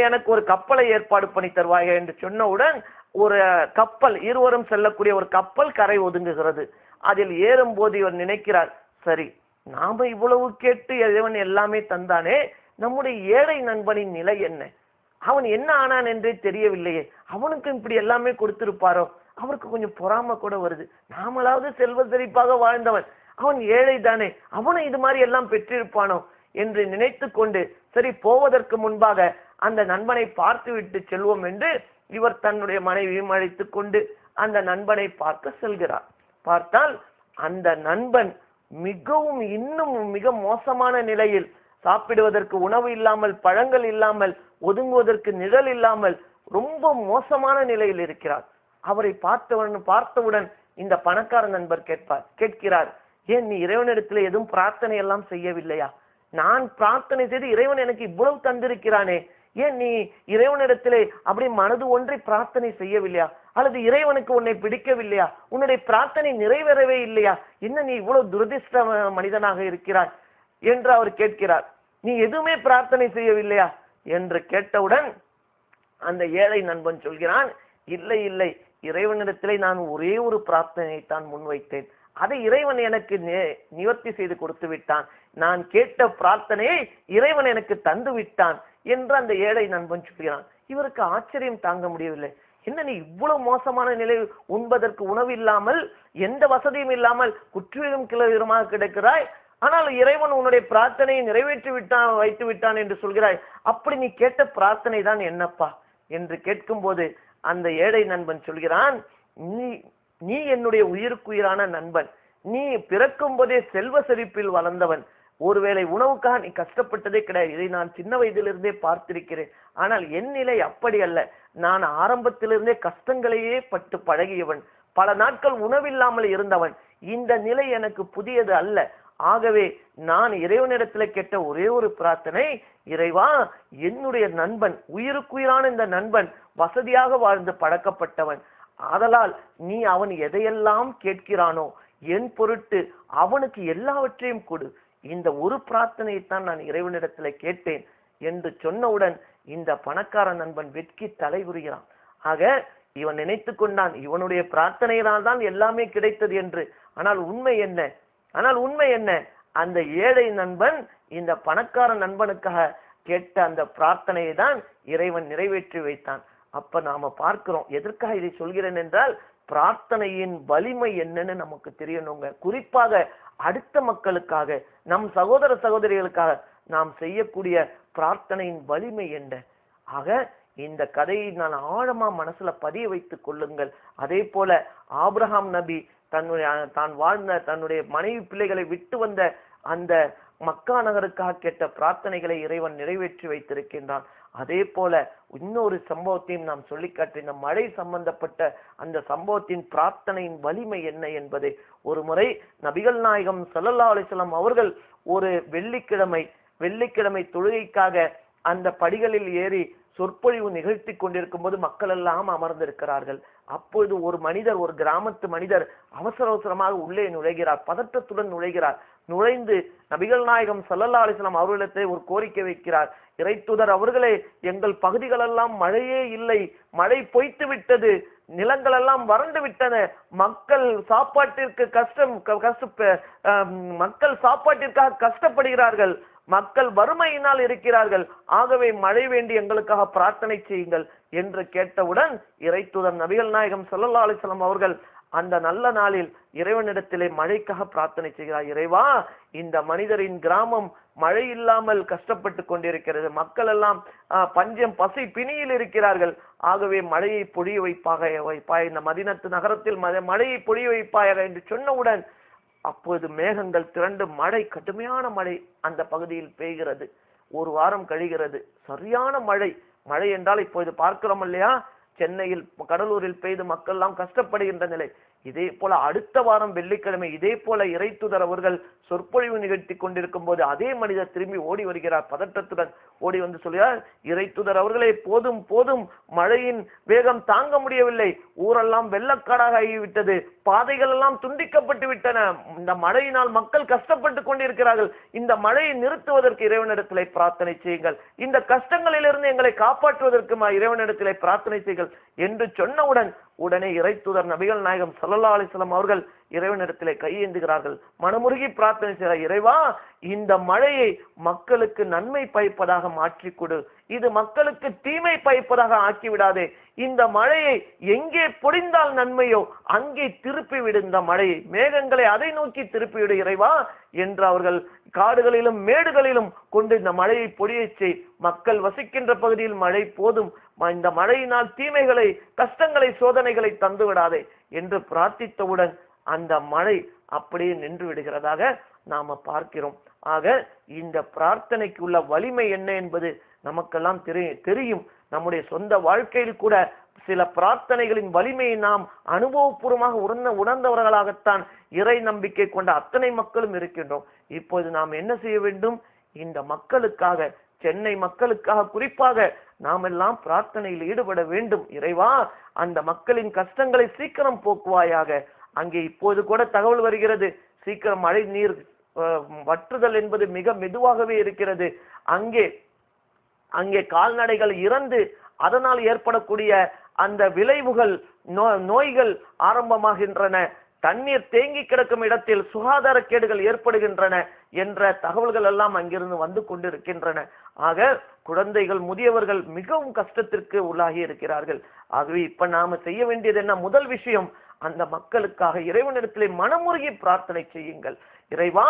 எனக்கு ஒரு கப்பலை ஏற்பாடு பண்ணி தருவாயா என்று சொன்னவுடன் ஒரு கப்பல், இருவரும் செல்லக்கூடிய ஒரு கப்பல் கரை ஒதுங்குகிறது. அதில் ஏறும் போது இவர் நினைக்கிறார், சரி, நாம இவ்வளவு கேட்டு இறைவன் எல்லாமே தந்தானே, நம்முடைய ஏழை நண்பனின் நிலை என்ன? அவன் என்ன ஆனான் என்றே தெரியவில்லையே, அவனுக்கு இப்படி எல்லாமே கொடுத்திருப்பாரோ? அவருக்கு கொஞ்சம் பொறாம கூட வருது. நாமளாவது செல்வ செழிப்பாக வாழ்ந்தவன், அவன் ஏழை தானே, அவனும் இது மாதிரி எல்லாம் பெற்றிருப்பானோ என்று நினைத்து கொண்டு சரி போவதற்கு முன்பாக அந்த நண்பனை பார்த்து விட்டு செல்வோம் என்று இவர் தன்னுடைய மனைவியும் அழைத்துக் கொண்டு அந்த நண்பனை பார்க்க செல்கிறார். பார்த்தால் அந்த நண்பன் மிகவும் இன்னும் மிக மோசமான நிலையில், சாப்பிடுவதற்கு உணவு இல்லாமல், பழங்கள் இல்லாமல், ஒதுங்குவதற்கு நிழல் இல்லாமல் ரொம்ப மோசமான நிலையில் இருக்கிறார். அவரை பார்த்தவுடன் இந்த பணக்கார நண்பர் கேட்கிறார், ஏன் நீ இறைவனிடத்துல எதுவும் பிரார்த்தனை எல்லாம் செய்யவில்லையா? நான் பிரார்த்தனை செய்து இறைவன் எனக்கு இவ்வளவு தந்திருக்கிறானே, ஏன் நீ இறைவனிடத்திலே அப்படி மனது ஒன்றி பிரார்த்தனை செய்யவில்லையா? அல்லது இறைவனுக்கு உன்னை பிடிக்கவில்லையா? உன்னுடைய பிரார்த்தனை நிறைவேறவே இல்லையா? என்ன நீ இவ்வளவு துரதிர்ஷ்ட மனிதனாக இருக்கிறாய் என்று அவர் கேட்கிறார். நீ எதுவுமே பிரார்த்தனை செய்யவில்லையா என்று கேட்டவுடன் அந்த ஏழை நண்பன் சொல்கிறான், இல்லை இல்லை, இறைவனிடத்திலே நான் ஒரே ஒரு பிரார்த்தனையை தான் முன்வைத்தேன், அதை இறைவன் எனக்கு நிவர்த்தி செய்து கொடுத்து விட்டான், நான் கேட்ட பிரார்த்தனையை இறைவன் எனக்கு தந்து விட்டான் என்று அந்த ஏழை நண்பன் சொல்கிறான். இவருக்கு ஆச்சரியம் தாங்க முடியவில்லை. என்ன நீ இவ்வளவு மோசமான நிலை, உண்பதற்கு உணவு இல்லாமல், எந்த வசதியும் இல்லாமல் குற்றிலும் கிளவிரமாக கிடக்கிறாய், ஆனால் இறைவன் உன்னுடைய பிரார்த்தனையை நிறைவேற்றி விட்டான், வைத்து விட்டான் என்று சொல்கிறாய், அப்படி நீ கேட்ட பிரார்த்தனை தான் என்னப்பா என்று கேட்கும் போது அந்த ஏழை நண்பன் சொல்கிறான், நீ என்னுடைய உயிருக்குயிரான நண்பன், நீ பிறக்கும் போதே செல்வ செழிப்பில் வளர்ந்தவன், ஒருவேளை உணவுக்காக நீ கஷ்டப்பட்டதே கிடையாது, இதை நான் சின்ன வயதிலிருந்தே பார்த்திருக்கிறேன். ஆனால் என் நிலை அப்படி அல்ல, நான் ஆரம்பத்திலிருந்தே கஷ்டங்களையே பட்டு பழகியவன், பல நாட்கள் உணவில்லாமல் இருந்தவன், இந்த நிலை எனக்கு புதியது அல்ல. ஆகவே நான் இறைவனிடத்துல கேட்ட ஒரே ஒரு பிரார்த்தனை, இறைவா என்னுடைய நண்பன், உயிருக்குயிரான இந்த நண்பன் வசதியாக வாழ்ந்து பழக்கப்பட்டவன், ஆதலால் நீ அவன் எதையெல்லாம் கேட்கிறானோ என் பொருட்டு அவனுக்கு எல்லாவற்றையும் கொடு, இந்த ஒரு பிரார்த்தனையைத்தான் நான் இறைவனிடத்துல கேட்டேன் என்று சொன்னவுடன் இந்த பணக்கார நண்பன் வெட்கி தலை உரிகிறான். ஆக இவன் நினைத்து கொண்டான் இவனுடைய பிரார்த்தனையினால் தான் எல்லாமே கிடைத்தது என்று. ஆனால் உண்மை என்ன? அந்த ஏழை நண்பன் இந்த பணக்கார நண்பனுக்காக கேட்ட அந்த பிரார்த்தனையை தான் இறைவன் நிறைவேற்றி வைத்தான். அப்ப நாம பார்க்கிறோம், எதற்காக இதை சொல்கிறேன் என்றால், பிரார்த்தனையின் வலிமை என்னன்னு நமக்கு தெரியணுங்க. குறிப்பாக அடுத்த மக்களுக்காக, நம் சகோதர சகோதரிகளுக்காக நாம் செய்யக்கூடிய பிரார்த்தனையின் வலிமை என்ன? ஆக இந்த கதையை நான் ஆழமா மனசுல பதிய வைத்துக் கொள்ளுங்கள். அதே போல ஆபிரகாம் நபி தான் வாழ்ந்த தன்னுடைய மனைவி பிள்ளைகளை விட்டு வந்த அந்த மக்கா நகருக்காக கேட்ட பிரார்த்தனைகளை இறைவன் நிறைவேற்றி வைத்திருக்கின்றான். அதே போல இன்னொரு சம்பவத்தையும் நாம் சொல்லி காட்டி, இந்த மழை சம்பந்தப்பட்ட அந்த சம்பவத்தின் பிரார்த்தனையின் வலிமை என்ன என்பதை ஒரு முறை நபிகள் நாயகம் ஸல்லல்லாஹு அலைஹி வஸல்லம் அவர்கள் ஒரு வெள்ளிக்கிழமை தொழுகைக்காக அந்த படிகளில் ஏறி சொற்பொழிவு நிகழ்த்தி கொண்டிருக்கும் போது மக்கள் எல்லாம் அமர்ந்திருக்கிறார்கள். அப்பொழுது ஒரு மனிதர், ஒரு கிராமத்து மனிதர் அவசரமாக உள்ளே நுழைகிறார், பதற்றத்துடன் நுழைகிறார். நுழைந்து நபிகள் நாயகம் ஸல்லல்லாஹு அலைஹி வஸல்லம் அவர்களிடத்தில் ஒரு கோரிக்கை வைக்கிறார். இறைத்தூதர் அவர்களே, எங்கள் பகுதிகளெல்லாம் மழையே இல்லை, மழை பொய்த்து விட்டது, நிலங்கள் எல்லாம் வறண்டு விட்டன, மக்கள் சாப்பாட்டிற்காக கஷ்டப்படுகிறார்கள், மக்கள் வறுமையினால் இருக்கிறார்கள், ஆகவே மழை வேண்டி எங்களுக்காக பிரார்த்தனை செய்யுங்கள் என்று கேட்டவுடன் இறைத்தூதர் நபிகள் நாயகம் ஸல்லல்லாஹு அலைஹி வஸல்லம் அவர்கள் அந்த நல்ல நாளில் இறைவனிடத்திலே மழைக்காக பிரார்த்தனை செய்கிறார். இறைவா, இந்த மனிதரின் கிராமம் மழை இல்லாமல் கஷ்டப்பட்டு கொண்டிருக்கிறது, மக்கள் எல்லாம் பஞ்சம் பசி பிணியில் இருக்கிறார்கள், ஆகவே மழையை பொழிய வைப்பாய், இந்த மதீனத்து நகரத்தில் மழையை பொழிய வைப்பாயாக என்று சொன்னவுடன் அப்போது மேகங்கள் திரண்டு மழை, கடுமையான மழை அந்த பகுதியில் பெய்கிறது. ஒரு வாரம் கழிகிறது, சரியான மழை. மழை என்றால் இப்போது பார்க்கிறோம் இல்லையா, சென்னையில் கடலூரில் பெய்து மக்கள் எல்லாம் கஷ்டப்படுகின்ற நிலை. இதே போல அடுத்த வாரம் வெள்ளிக்கிழமை இதே போல இறைத்தூதர் அவர்கள் சொற்பொழிவு நிகழ்த்தி கொண்டிருக்கும் போது அதே மனிதர் திரும்பி ஓடி வருகிறார். பதற்றத்துடன் ஓடி வந்து சொல்கிறார், இறைத்தூதர் அவர்களே, போதும் போதும், மழையின் வேகம் தாங்க முடியவில்லை, ஊரெல்லாம் வெள்ளக்காடாக ஆகிவிட்டது, பாதைகள் எல்லாம் துண்டிக்கப்பட்டு விட்டன, இந்த மழையினால் மக்கள் கஷ்டப்பட்டு கொண்டிருக்கிறார்கள், இந்த மழையை நிறுத்துவதற்கு இறைவனிடத்திலே பிரார்த்தனை செய்யுங்கள், இந்த கஷ்டங்களிலிருந்து எங்களை காப்பாற்றுவதற்கு இறைவனிடத்திலே பிரார்த்தனை செய்யுங்கள் என்று சொன்னவுடன் உடனே இறைத்தூதர் நபிகள் நாயகம் ஸல்லல்லாஹு அலைஹி வஸல்லம் அவர்கள் இறைவனிடத்திலே கையேந்துகிறார்கள். மனமுருகி பிரார்த்தனை செய்கிறார், இறைவா இந்த மழையை மக்களுக்கு நன்மை பயப்பதாக மாற்றி கொடு, இது மக்களுக்கு தீமை பயப்பதாக ஆக்கிவிடாதே, இந்த மழையை எங்கே பொழிந்தால் நன்மையோ அங்கே திருப்பி விடு, இந்த மழையை மேகங்களை அதை நோக்கி திருப்பி விடு இறைவா என்று அவர்கள் காடுகளிலும் மேடுகளிலும் கொண்டு இந்த மழையை பொழியச் செய், மக்கள் வசிக்கின்ற பகுதியில் மழை போதும், இந்த மழையினால் தீமைகளை கஷ்டங்களை சோதனைகளை தந்து விடாதே என்று பிரார்த்தித்தவுடன் அந்த மழை அப்படியே நின்று விடுகிறதாக நாம பார்க்கிறோம். ஆக இந்த பிரார்த்தனைக்கு உள்ள வலிமை என்ன என்பது நமக்கெல்லாம் தெரியும். நம்முடைய சொந்த வாழ்க்கையில் கூட சில பிரார்த்தனைகளின் வலிமையை நாம் அனுபவபூர்வமாக உணர்ந்தவர்களாகத்தான் இறை நம்பிக்கை கொண்ட அத்தனை மக்களும் இருக்கின்றோம். இப்போது நாம் என்ன செய்ய வேண்டும்? இந்த மக்களுக்காக, சென்னை மக்களுக்காக குறிப்பாக நாம் எல்லாம் பிரார்த்தனையில் ஈடுபட வேண்டும். இறைவா அந்த மக்களின் கஷ்டங்களை சீக்கிரம் போக்குவாயாக. அங்கே இப்போது கூட தகவல் வருகிறது, சீக்கிரம் மழை நீர் வற்றுதல் என்பது மிக மெதுவாகவே இருக்கிறது. அங்கே கால்நடைகள் இறந்து அதனால் ஏற்படக்கூடிய அந்த விளைவுகள், நோய்கள் ஆரம்பமாகின்றன, தண்ணீர் தேங்கி கிடக்கும் இடத்தில் சுகாதார கேடுகள் ஏற்படுகின்றன என்ற தகவல்கள் எல்லாம் அங்கிருந்து வந்து கொண்டிருக்கின்றன. ஆக குழந்தைகள், முதியவர்கள் மிகவும் கஷ்டத்திற்கு உள்ளாகி இருக்கிறார்கள். ஆகவே இப்ப நாம செய்ய வேண்டியது என்ன? முதல் விஷயம், அந்த மக்களுக்காக இறைவனிடத்திலே மனமுருகி பிரார்த்தனை செய்யுங்கள். இறைவா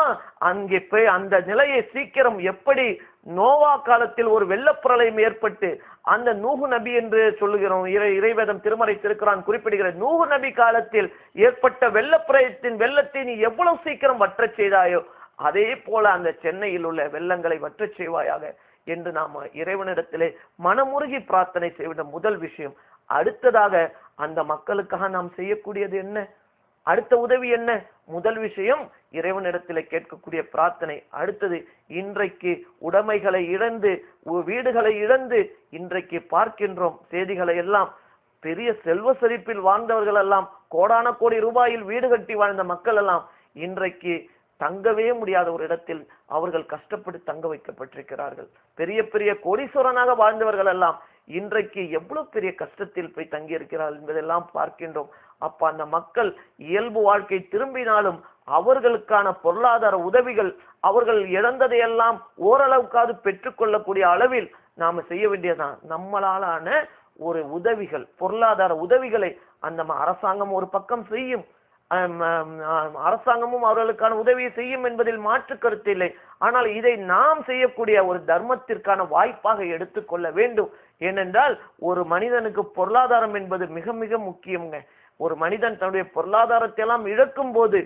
அங்கே போய் அந்த நிலையை சீக்கிரம், எப்படி நோவா காலத்தில் ஒரு வெள்ளப்பிரளயம் ஏற்பட்டு அந்த நூஹு நபி என்று சொல்லுகிறோம், இறைவேதம் திருமறை திருக்குரான் குறிப்பிடுகிற நூஹு நபி காலத்தில் ஏற்பட்ட வெள்ளப்பிரளயத்தின் வெள்ளத்தை நீ எவ்வளவு சீக்கிரம் வற்றச் செய்தாயோ அதே போல அந்த சென்னையில் உள்ள வெள்ளங்களை வற்றச் செய்வாயாக என்று நாம இறைவனிடத்திலே மனமுருகி பிரார்த்தனை செய்ய வேண்டும். முதல் விஷயம். அடுத்ததாக அந்த மக்களுக்காக நாம் செய்யக்கூடியது என்ன? அடுத்த உதவி என்ன? முதல் விஷயம் இறைவனிடத்திலே கேட்கக்கூடிய பிரார்த்தனை. அடுத்தது, இன்றைக்கு உடைமைகளை இழந்து, வீடுகளை இழந்து இன்றைக்கு பார்க்கின்றோம் செய்திகளை எல்லாம். பெரிய செல்வ செழிப்பில் வாழ்ந்தவர்கள் எல்லாம், கோடான கோடி ரூபாயில் வீடு கட்டி வாழ்ந்த மக்கள் எல்லாம் இன்றைக்கு தங்கவே முடியாத ஒரு இடத்தில் அவர்கள் கஷ்டப்பட்டு தங்க வைக்கப்பட்டிருக்கிறார்கள். பெரிய பெரிய கோடீஸ்வரனாக வாழ்ந்தவர்கள் எல்லாம் இன்றைக்கு எவ்வளவு பெரிய கஷ்டத்தில் போய் தங்கி இருக்கிறார்கள் என்பதெல்லாம் பார்க்கின்றோம். அப்ப அந்த மக்கள் இயல்பு வாழ்க்கை திரும்பினாலும் அவர்களுக்கான பொருளாதார உதவிகள், அவர்கள் இழந்ததையெல்லாம் ஓரளவுக்காவது பெற்றுக்கொள்ளக்கூடிய அளவில் நாம செய்ய வேண்டியதுதான். நம்மளாலான ஒரு உதவிகள், பொருளாதார உதவிகளை அந்த அரசாங்கம் ஒரு பக்கம் செய்யும், அரசாங்கமும் அவர்களுக்கான உதவியை செய்யும் என்பதில் மாற்று கருத்து இல்லை. ஆனால் இதை நாம் செய்யக்கூடிய ஒரு தர்மத்திற்கான வாய்ப்பாக எடுத்துக்கொள்ள வேண்டும். ஏனென்றால் ஒரு மனிதனுக்கு பொருளாதாரம் என்பது மிக மிக முக்கியம்ங்க. ஒரு மனிதன் தன்னுடைய பொருளாதாரத்தை எல்லாம் இழக்கும் போது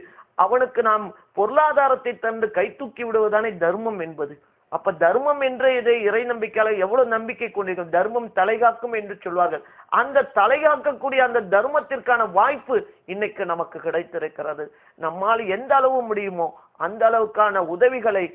அவனுக்கு நாம் பொருளாதாரத்தை தந்து கை தூக்கி விடுவதானே தர்மம் என்பது. அப்ப தர்மம் என்ற இதை இறை நம்பிக்கையாளர் எவ்வளவு நம்பிக்கை கொண்டிருக்கிறது. தர்மம் தலைகாக்கும் என்று சொல்வார்கள். அந்த தலைகாக்கக்கூடிய அந்த தர்மத்திற்கான வாய்ப்பு இன்னைக்கு நமக்கு கிடைத்திருக்கிறது. நம்மால் எந்த அளவு முடியுமோ அந்த அளவுக்கான உதவிகளை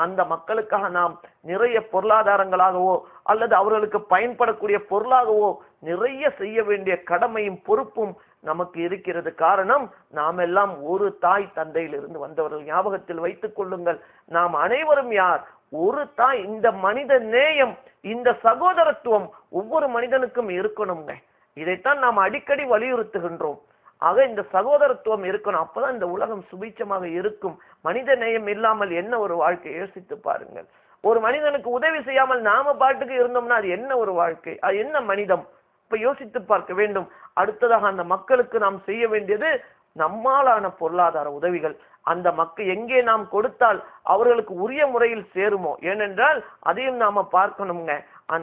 அந்த மக்களுக்காக நாம் நிறைய பொருளாதாரங்களாகவோ அல்லது அவர்களுக்கு பயன்படக்கூடிய பொருளாகவோ நிறைய செய்ய வேண்டிய கடமையும் பொறுப்பும் நமக்கு இருக்கிறது. காரணம், நாம் எல்லாம் ஒரு தாய் தந்தையிலிருந்து வந்தவர்கள். ஞாபகத்தில் வைத்துக் கொள்ளுங்கள், நாம் அனைவரும் யார்? ஒரு தாய். இந்த மனித நேயம், இந்த சகோதரத்துவம் ஒவ்வொரு மனிதனுக்கும் இருக்கணுங்க. இதைத்தான் நாம் அடிக்கடி வலியுறுத்துகின்றோம். ஆக இந்த சகோதரத்துவம் இருக்கணும். அப்பதான் இந்த உலகம் சுபீட்சமாக இருக்கும். மனித நேயம் இல்லாமல் என்ன ஒரு வாழ்க்கை? யோசித்து பாருங்கள். ஒரு மனிதனுக்கு உதவி செய்யாமல் நாம பாட்டுக்கு இருந்தோம்னா அது என்ன ஒரு வாழ்க்கை? அது என்ன மனிதம்? இப்ப யோசித்து பார்க்க வேண்டும். அடுத்ததாக அந்த மக்களுக்கு நாம் செய்ய வேண்டியது நம்மாலான பொருளாதார உதவிகள். அந்த மக்கள் எங்கே நாம் கொடுத்தால் அவர்களுக்கு உரிய முறையில் சேருமோ, ஏனென்றால் அதையும் நாம பார்க்கணுங்க.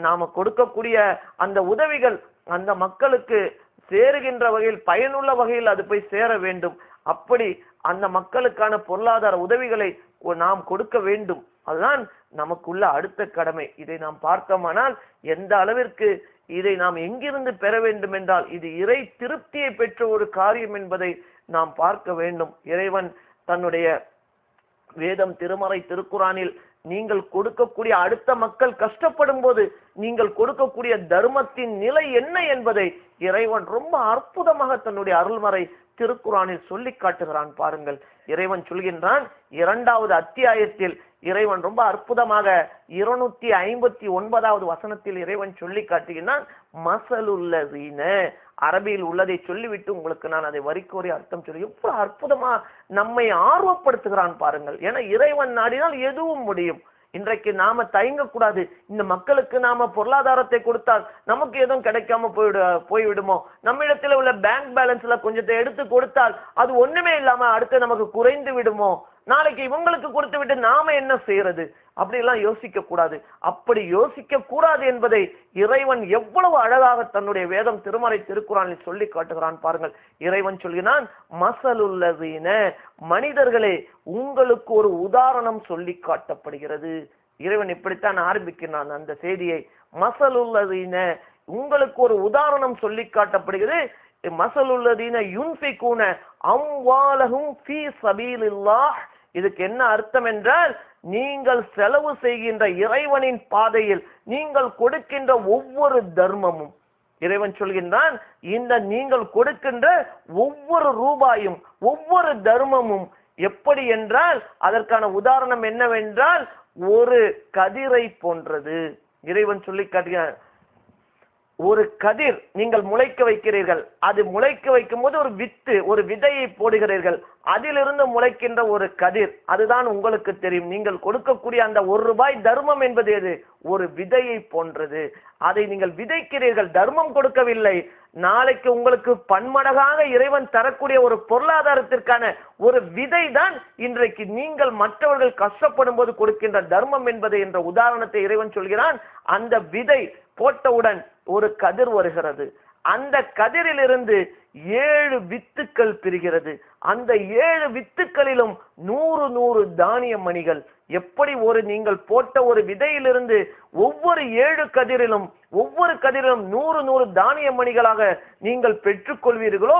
நாம கொடுக்கக்கூடிய அந்த உதவிகள் அந்த மக்களுக்கு சேருகின்ற வகையில், பயனுள்ள வகையில் அது போய் சேர வேண்டும். அப்படி அந்த மக்களுக்கான பொருளாதார உதவிகளை நாம் கொடுக்க வேண்டும். அதுதான் நமக்குள்ள அடுத்த கடமை. இதை நாம் பார்த்தோமானால் எந்த அளவிற்கு இதை நாம் எங்கிருந்து பெற வேண்டும் என்றால் இது இறை திருப்தியை பெற்ற ஒரு காரியம் என்பதை நாம் பார்க்க வேண்டும். இறைவன் தன்னுடைய வேதம், திருமறை, திருக்குரானில் நீங்கள் கொடுக்கக்கூடிய, அடுத்த மக்கள் கஷ்டப்படும் போது நீங்கள் கொடுக்கக்கூடிய தர்மத்தின் நிலை என்ன என்பதை இறைவன் ரொம்ப அற்புதமாக தன்னுடைய அருள்மறை திருக்குரானில் சொல்லி காட்டுகிறான். பாருங்கள், இறைவன் சொல்கின்றான் 2வது அத்தியாயத்தில், இறைவன் ரொம்ப அற்புதமாக 259வது வசனத்தில் இறைவன் சொல்லி காட்டுகிறான், மசலுல்லதீன. அரபியில் உள்ளதை சொல்லிவிட்டு உங்களுக்கு நான் அதை வரிக்கோரி அர்த்தம் சொல்லி எவ்வளவு அற்புதமா நம்மை ஆர்வப்படுத்துகிறான் பாருங்கள். ஏன்னா இறைவன் நாடினால் எதுவும் முடியும். இன்றைக்கு நாம தயங்கக்கூடாது. இந்த மக்களுக்கு நாம பொருளாதாரத்தை கொடுத்தால் நமக்கு எதுவும் கிடைக்காம போய்விடுமோ, நம்ம இடத்துல உள்ள பேங்க் பேலன்ஸ்ல கொஞ்சத்தை எடுத்து கொடுத்தால் அது ஒண்ணுமே இல்லாம அடுத்து நமக்கு குறைந்து விடுமோ, நாளைக்கு இவங்களுக்கு கொடுத்து விட்டு நாம என்ன செய்யறது, அப்படி எல்லாம் யோசிக்க கூடாது. அப்படி யோசிக்க கூடாது என்பதை இறைவன் எவ்வளவு அழகாக தன்னுடைய வேதம் திருமறை திருக்குறானில் சொல்லி காட்டுகிறான் பாருங்கள். இறைவன் சொல்கிறான், மசலுல்லதீன, மனிதர்களே உங்களுக்கு ஒரு உதாரணம் சொல்லி காட்டப்படுகிறது. இறைவன் இப்படித்தான் ஆரம்பிக்கிறான் அந்த செய்தியை. மசலுல்லதீன, உங்களுக்கு ஒரு உதாரணம் சொல்லி காட்டப்படுகிறது. மசலுல்லதீன யுன்ஃபிகூன அம்வாலஹும் ஃபீ ஸபீலில்லாஹ். இதுக்கு என்ன அர்த்தம் என்றால், நீங்கள் செலவு செய்கின்ற இறைவனின் பாதையில் நீங்கள் கொடுக்கின்ற ஒவ்வொரு தர்மமும், இறைவன் சொல்கின்றான், இந்த நீங்கள் கொடுக்கின்ற ஒவ்வொரு ரூபாயும் ஒவ்வொரு தர்மமும் எப்படி என்றால் அதற்கான உதாரணம் என்னவென்றால் ஒரு கதிரை போன்றது. இறைவன் சொல்லி காட்டுகிறான், ஒரு கதிர் நீங்கள் முளைக்க வைக்கிறீர்கள், அது முளைக்க வைக்கும் போது ஒரு வித்து, ஒரு விதையை போடுகிறீர்கள், அதிலிருந்து முளைக்கின்ற ஒரு கதிர், அதுதான் உங்களுக்கு தெரியும். நீங்கள் கொடுக்கக்கூடிய அந்த ₹1 தர்மம் என்பது எது? ஒரு விதையை போன்றது. அதை நீங்கள் விதைக்கிறீர்கள், தர்மம் கொடுக்கவில்லை. நாளைக்கு உங்களுக்கு பன்மடங்காக இறைவன் தரக்கூடிய ஒரு பொருளாதாரத்திற்கான ஒரு விதை தான் இன்றைக்கு நீங்கள் மற்றவர்கள் கஷ்டப்படும் போது கொடுக்கின்ற தர்மம் என்பது என்ற உதாரணத்தை இறைவன் சொல்கிறான். அந்த விதை போட்டவுடன் ஒரு கதிர் வருகிறது. அந்த கதிரிலிருந்து 7 வித்துக்கள் பிரிகிறது. அந்த 7 வித்துக்களிலும் 100 தானிய மணிகள். எப்படி ஒரு நீங்கள் போட்ட ஒரு விதையிலிருந்து ஒவ்வொரு 7 கதிரிலும் 100 தானிய மணிகளாக நீங்கள் பெற்றுக்கொள்வீர்களோ,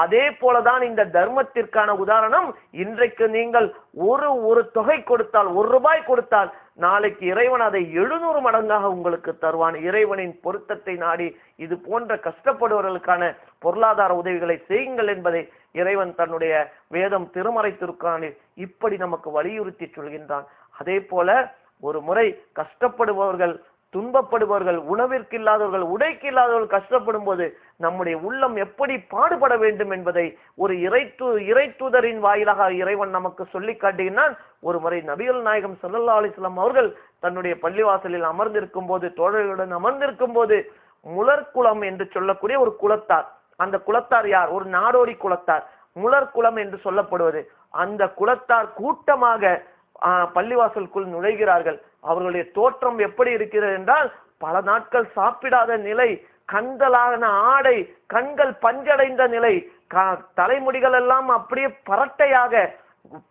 அதே போலதான் இந்த தர்மத்திற்கான உதாரணம். இன்றைக்கு நீங்கள் ஒரு தொகை கொடுத்தால், ₹1 கொடுத்தால், நாளைக்கு இறைவன் அதை 700 மடங்காக உங்களுக்கு தருவான். இறைவனின் பொருத்தத்தை நாடி இது போன்ற கஷ்டப்படுபவர்களுக்கான பொருளாதார உதவிகளை செய்யுங்கள் என்பதை இறைவன் தன்னுடைய வேதம் திருமறை திருக்குறானில் இப்படி நமக்கு வலியுறுத்தி சொல்கின்றான். அதே போல ஒரு முறை கஷ்டப்படுபவர்கள், துன்பப்படுபவர்கள், உணவிற்கு இல்லாதவர்கள், உடைக்கு இல்லாதவர்கள் கஷ்டப்படும் போது நம்முடைய உள்ளம் எப்படி பாடுபட வேண்டும் என்பதை ஒரு இறை தூதரின் வாயிலாக இறைவன் நமக்கு சொல்லி காட்டுகிறான். ஒரு முறை நபிகள் நாயகம் ஸல்லல்லாஹு அலைஹி வஸல்லம் அவர்கள் தன்னுடைய பள்ளிவாசலில் அமர்ந்திருக்கும் போது, தோழர்களுடன் அமர்ந்திருக்கும் போது, முலர்குளம் என்று சொல்லக்கூடிய ஒரு குலத்தார், அந்த குலத்தார் யார்? ஒரு நாடோடி குலத்தார், முலர்குளம் என்று சொல்லப்படுவது. அந்த குலத்தார் கூட்டமாக பள்ளிவாசலுக்குள் நுழைகிறார்கள். அவர்களுடைய தோற்றம் எப்படி இருக்கிறது என்றால், பல நாட்கள் சாப்பிடாத நிலை, கந்தலான ஆடை, கண்கள் பஞ்சடைந்த நிலை, தலைமுடிகள் எல்லாம் அப்படியே பரட்டையாக,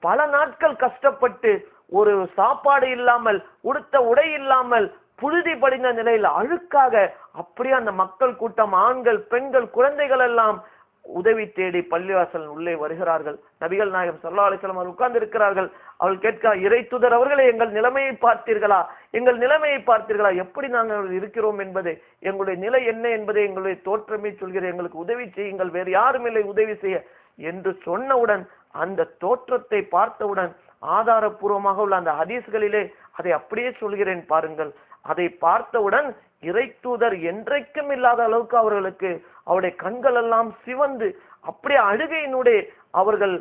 பல நாட்கள் கஷ்டப்பட்டு ஒரு சாப்பாடு இல்லாமல், உடுத்த உடை இல்லாமல், புழுதி படிந்த நிலையில் அழுக்காக அப்படியே அந்த மக்கள் கூட்டம், ஆண்கள், பெண்கள், குழந்தைகள் எல்லாம் உதவி தேடி பள்ளிவாசல் உள்ளே வருகிறார்கள். நபிகள் நாயகம் ஸல்லல்லாஹு அலைஹி வஸல்லம் அவர்கள் உட்கார்ந்து இருக்கிறார்கள். அவள் கேட்கிறார், இறை தூதர் அவர்களே, எங்கள் நிலைமையை பார்த்தீர்களா? எங்கள் நிலைமையை பார்த்தீர்களா? எப்படி நாங்கள் இருக்கிறோம் என்பதை, எங்களுடைய நிலை என்ன என்பதை எங்களுடைய தோற்றமே சொல்கிறேன், எங்களுக்கு உதவி செய்யுங்கள், வேறு யாரும் இல்லை உதவி செய்ய என்று சொன்னவுடன், அந்த தோற்றத்தை பார்த்தவுடன், ஆதாரபூர்வமாக உள்ள அந்த ஹதீஸ்களிலே அதை அப்படியே சொல்கிறேன் பாருங்கள். அதை பார்த்தவுடன் இறை தூதர் என்றைக்கும் இல்லாத அளவுக்கு அவர்களுக்கு அவருடைய கண்கள் எல்லாம் சிவந்து அப்படியே அழுகையினுடைய அவர்கள்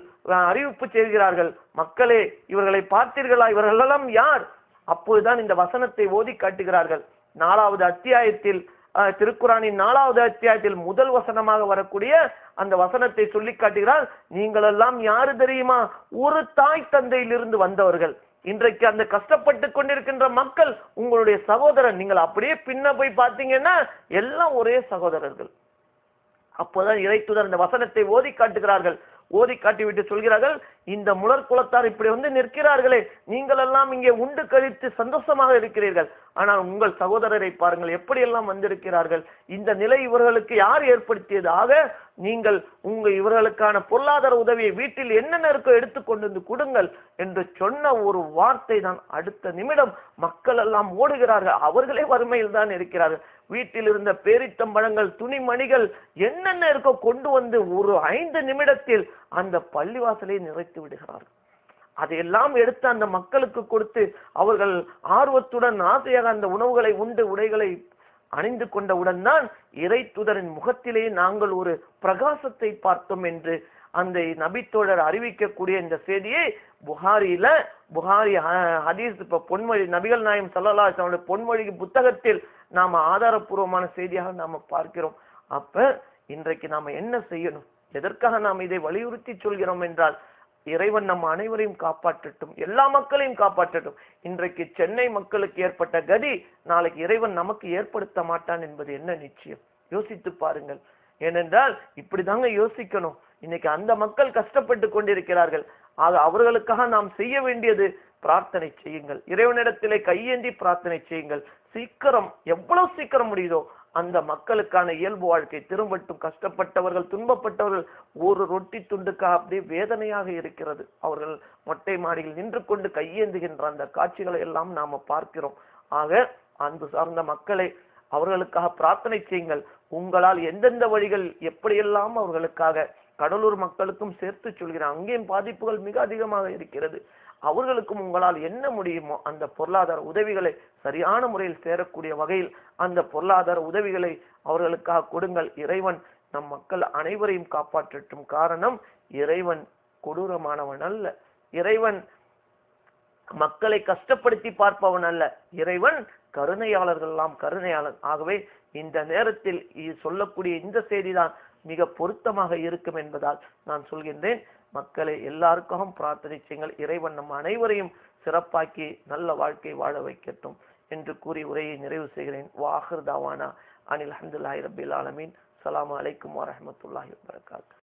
அறிவிப்பு செய்கிறார்கள், மக்களே இவர்களை பார்த்தீர்களா? இவர்கள் எல்லாம் யார்? அப்போதுதான் இந்த வசனத்தை ஓதி காட்டுகிறார்கள். 4வது அத்தியாயத்தில், திருக்குறானின் 4வது அத்தியாயத்தில் முதல் வசனமாக வரக்கூடிய அந்த வசனத்தை சொல்லி காட்டுகிறார். நீங்கள் எல்லாம் யாரு தெரியுமா? ஒரு தாய் தந்தையிலிருந்து வந்தவர்கள். இன்றைக்கு அந்த கஷ்டப்பட்டு கொண்டிருக்கின்ற மக்கள் உங்களுடைய சகோதரன். நீங்கள் அப்படியே பின்ன போய் பார்த்தீங்கன்னா எல்லாம் ஒரே சகோதரர்கள். அப்போதான் இறை தூதர் இந்த வசனத்தை ஓதி காட்டுகிறார்கள். ஓதி காட்டிவிட்டு சொல்கிறார்கள், இந்த முலர்குலத்தார் இப்படி வந்து நிற்கிறார்களே, நீங்கள் எல்லாம் இங்கே உண்டு கழித்து சந்தோஷமாக இருக்கிறீர்கள், ஆனால் உங்கள் சகோதரரை பாருங்கள் எப்படி எல்லாம் வந்திருக்கிறார்கள். இந்த நிலை இவர்களுக்கு யார் ஏற்படுத்தியது? ஆக நீங்கள் இவர்களுக்கான பொருளாதார உதவியை வீட்டில் என்னென்ன இருக்கோ எடுத்துக்கொண்டு வந்து கொடுங்கள் என்று சொன்ன ஒரு வார்த்தை தான் அடுத்த நிமிடம் மக்கள் எல்லாம் ஓடுகிறார்கள். அவர்களே வறுமையில் தான் இருக்கிறார்கள். வீட்டில் இருந்த பேரித்தம்பழங்கள், துணிமணிகள், என்னென்ன இருக்கோ கொண்டு வந்து ஒரு 5 நிமிடத்தில் அந்த பள்ளிவாசலை நிறைத்து விடுகிறார்கள். அதையெல்லாம் எடுத்து அந்த மக்களுக்கு கொடுத்து அவர்கள் ஆர்வத்துடன் ஆசையாக அந்த உணவுகளை உண்டு உடைகளை அணிந்து கொண்டவுடன் தான் இறை தூதரின் முகத்திலே நாங்கள் ஒரு பிரகாசத்தை பார்த்தோம் என்று அந்த நபித்தோழர் அறிவிக்கக்கூடிய இந்த செய்தியை புகாரி ஹதீஸ் பொன்மொழி நபிகள் நாயகம் ஸல்லல்லாஹு அலைஹி வஸல்லம் பொன்மொழி புத்தகத்தில் நாம ஆதாரபூர்வமான செய்தியாக நாம பார்க்கிறோம். அப்ப இன்றைக்கு நாம என்ன செய்யணும், எதற்காக நாம் இதை வலியுறுத்தி சொல்கிறோம் என்றால், இறைவன் நம் அனைவரையும் காப்பாற்றட்டும், எல்லா மக்களையும் காப்பாற்றட்டும். இன்றைக்கு சென்னை மக்களுக்கு ஏற்பட்ட கதி நாளைக்கு இறைவன் நமக்கு ஏற்படுத்த மாட்டான் என்பது என்ன நிச்சயம்? யோசித்து பாருங்கள். ஏனென்றால் இப்படிதாங்க யோசிக்கணும். இன்னைக்கு அந்த மக்கள் கஷ்டப்பட்டு கொண்டிருக்கிறார்கள். ஆக அவர்களுக்காக நாம் செய்ய வேண்டியது பிரார்த்தனை செய்யுங்கள், இறைவனிடத்திலே கையேந்தி பிரார்த்தனை செய்யுங்கள். சீக்கிரம், எவ்வளவு சீக்கிரம் முடியுதோ அந்த மக்களுக்கான இயல்பு வாழ்க்கை திரும்பட்டும். கஷ்டப்பட்டவர்கள், துன்பப்பட்டவர்கள் ஒரு ரொட்டி துண்டுக்காக அப்படியே வேதனையாக இருக்கிறது. அவர்கள் மொட்டை மாடியில் நின்று கொண்டு கையேந்துகின்ற அந்த காட்சிகளை எல்லாம் நாம பார்க்கிறோம். ஆக அன்பு சார்ந்த மக்களை அவர்களுக்காக பிரார்த்தனை செய்யுங்கள். உங்களால் எந்தெந்த வழிகள் எப்படியெல்லாம் அவர்களுக்காக, கடலூர் மக்களுக்கும் சேர்த்து சொல்கிறேன், அங்கேயும் பாதிப்புகள் மிக அதிகமாக இருக்கிறது. அவர்களுக்கும் உங்களால் என்ன முடியுமோ அந்த பொருளாதார உதவிகளை சரியான முறையில் சேரக்கூடிய வகையில் அந்த பொருளாதார உதவிகளை அவர்களுக்காக கொடுங்கள். இறைவன் நம் மக்கள் அனைவரையும் காப்பாற்றட்டும். காரணம், இறைவன் கொடூரமானவன் அல்ல, இறைவன் மக்களை கஷ்டப்படுத்தி பார்ப்பவன் அல்ல, இறைவன் கருணையாளர்கள் எல்லாம் கருணையாளர். ஆகவே இந்த நேரத்தில் சொல்லக்கூடிய இந்த செய்திதான் மிக பொருத்தமாக இருக்கும் என்பதால் நான் சொல்கின்றேன், மக்களை எல்லாருக்கும் பிரார்த்தனை செய்யுங்கள். இறைவன் நம் அனைவரையும் சிறப்பாக்கி நல்ல வாழ்க்கை வாழ வைக்கட்டும் என்று கூறி உரையை நிறைவு செய்கிறேன். வாஹிர் தாவானா அனில் அல்ஹம்துலில்லாஹி ரப்பில் ஆலமீன். அஸ்ஸலாமு அலைக்கும் வரஹ்மத்துல்லாஹி வபரகாத்துஹு.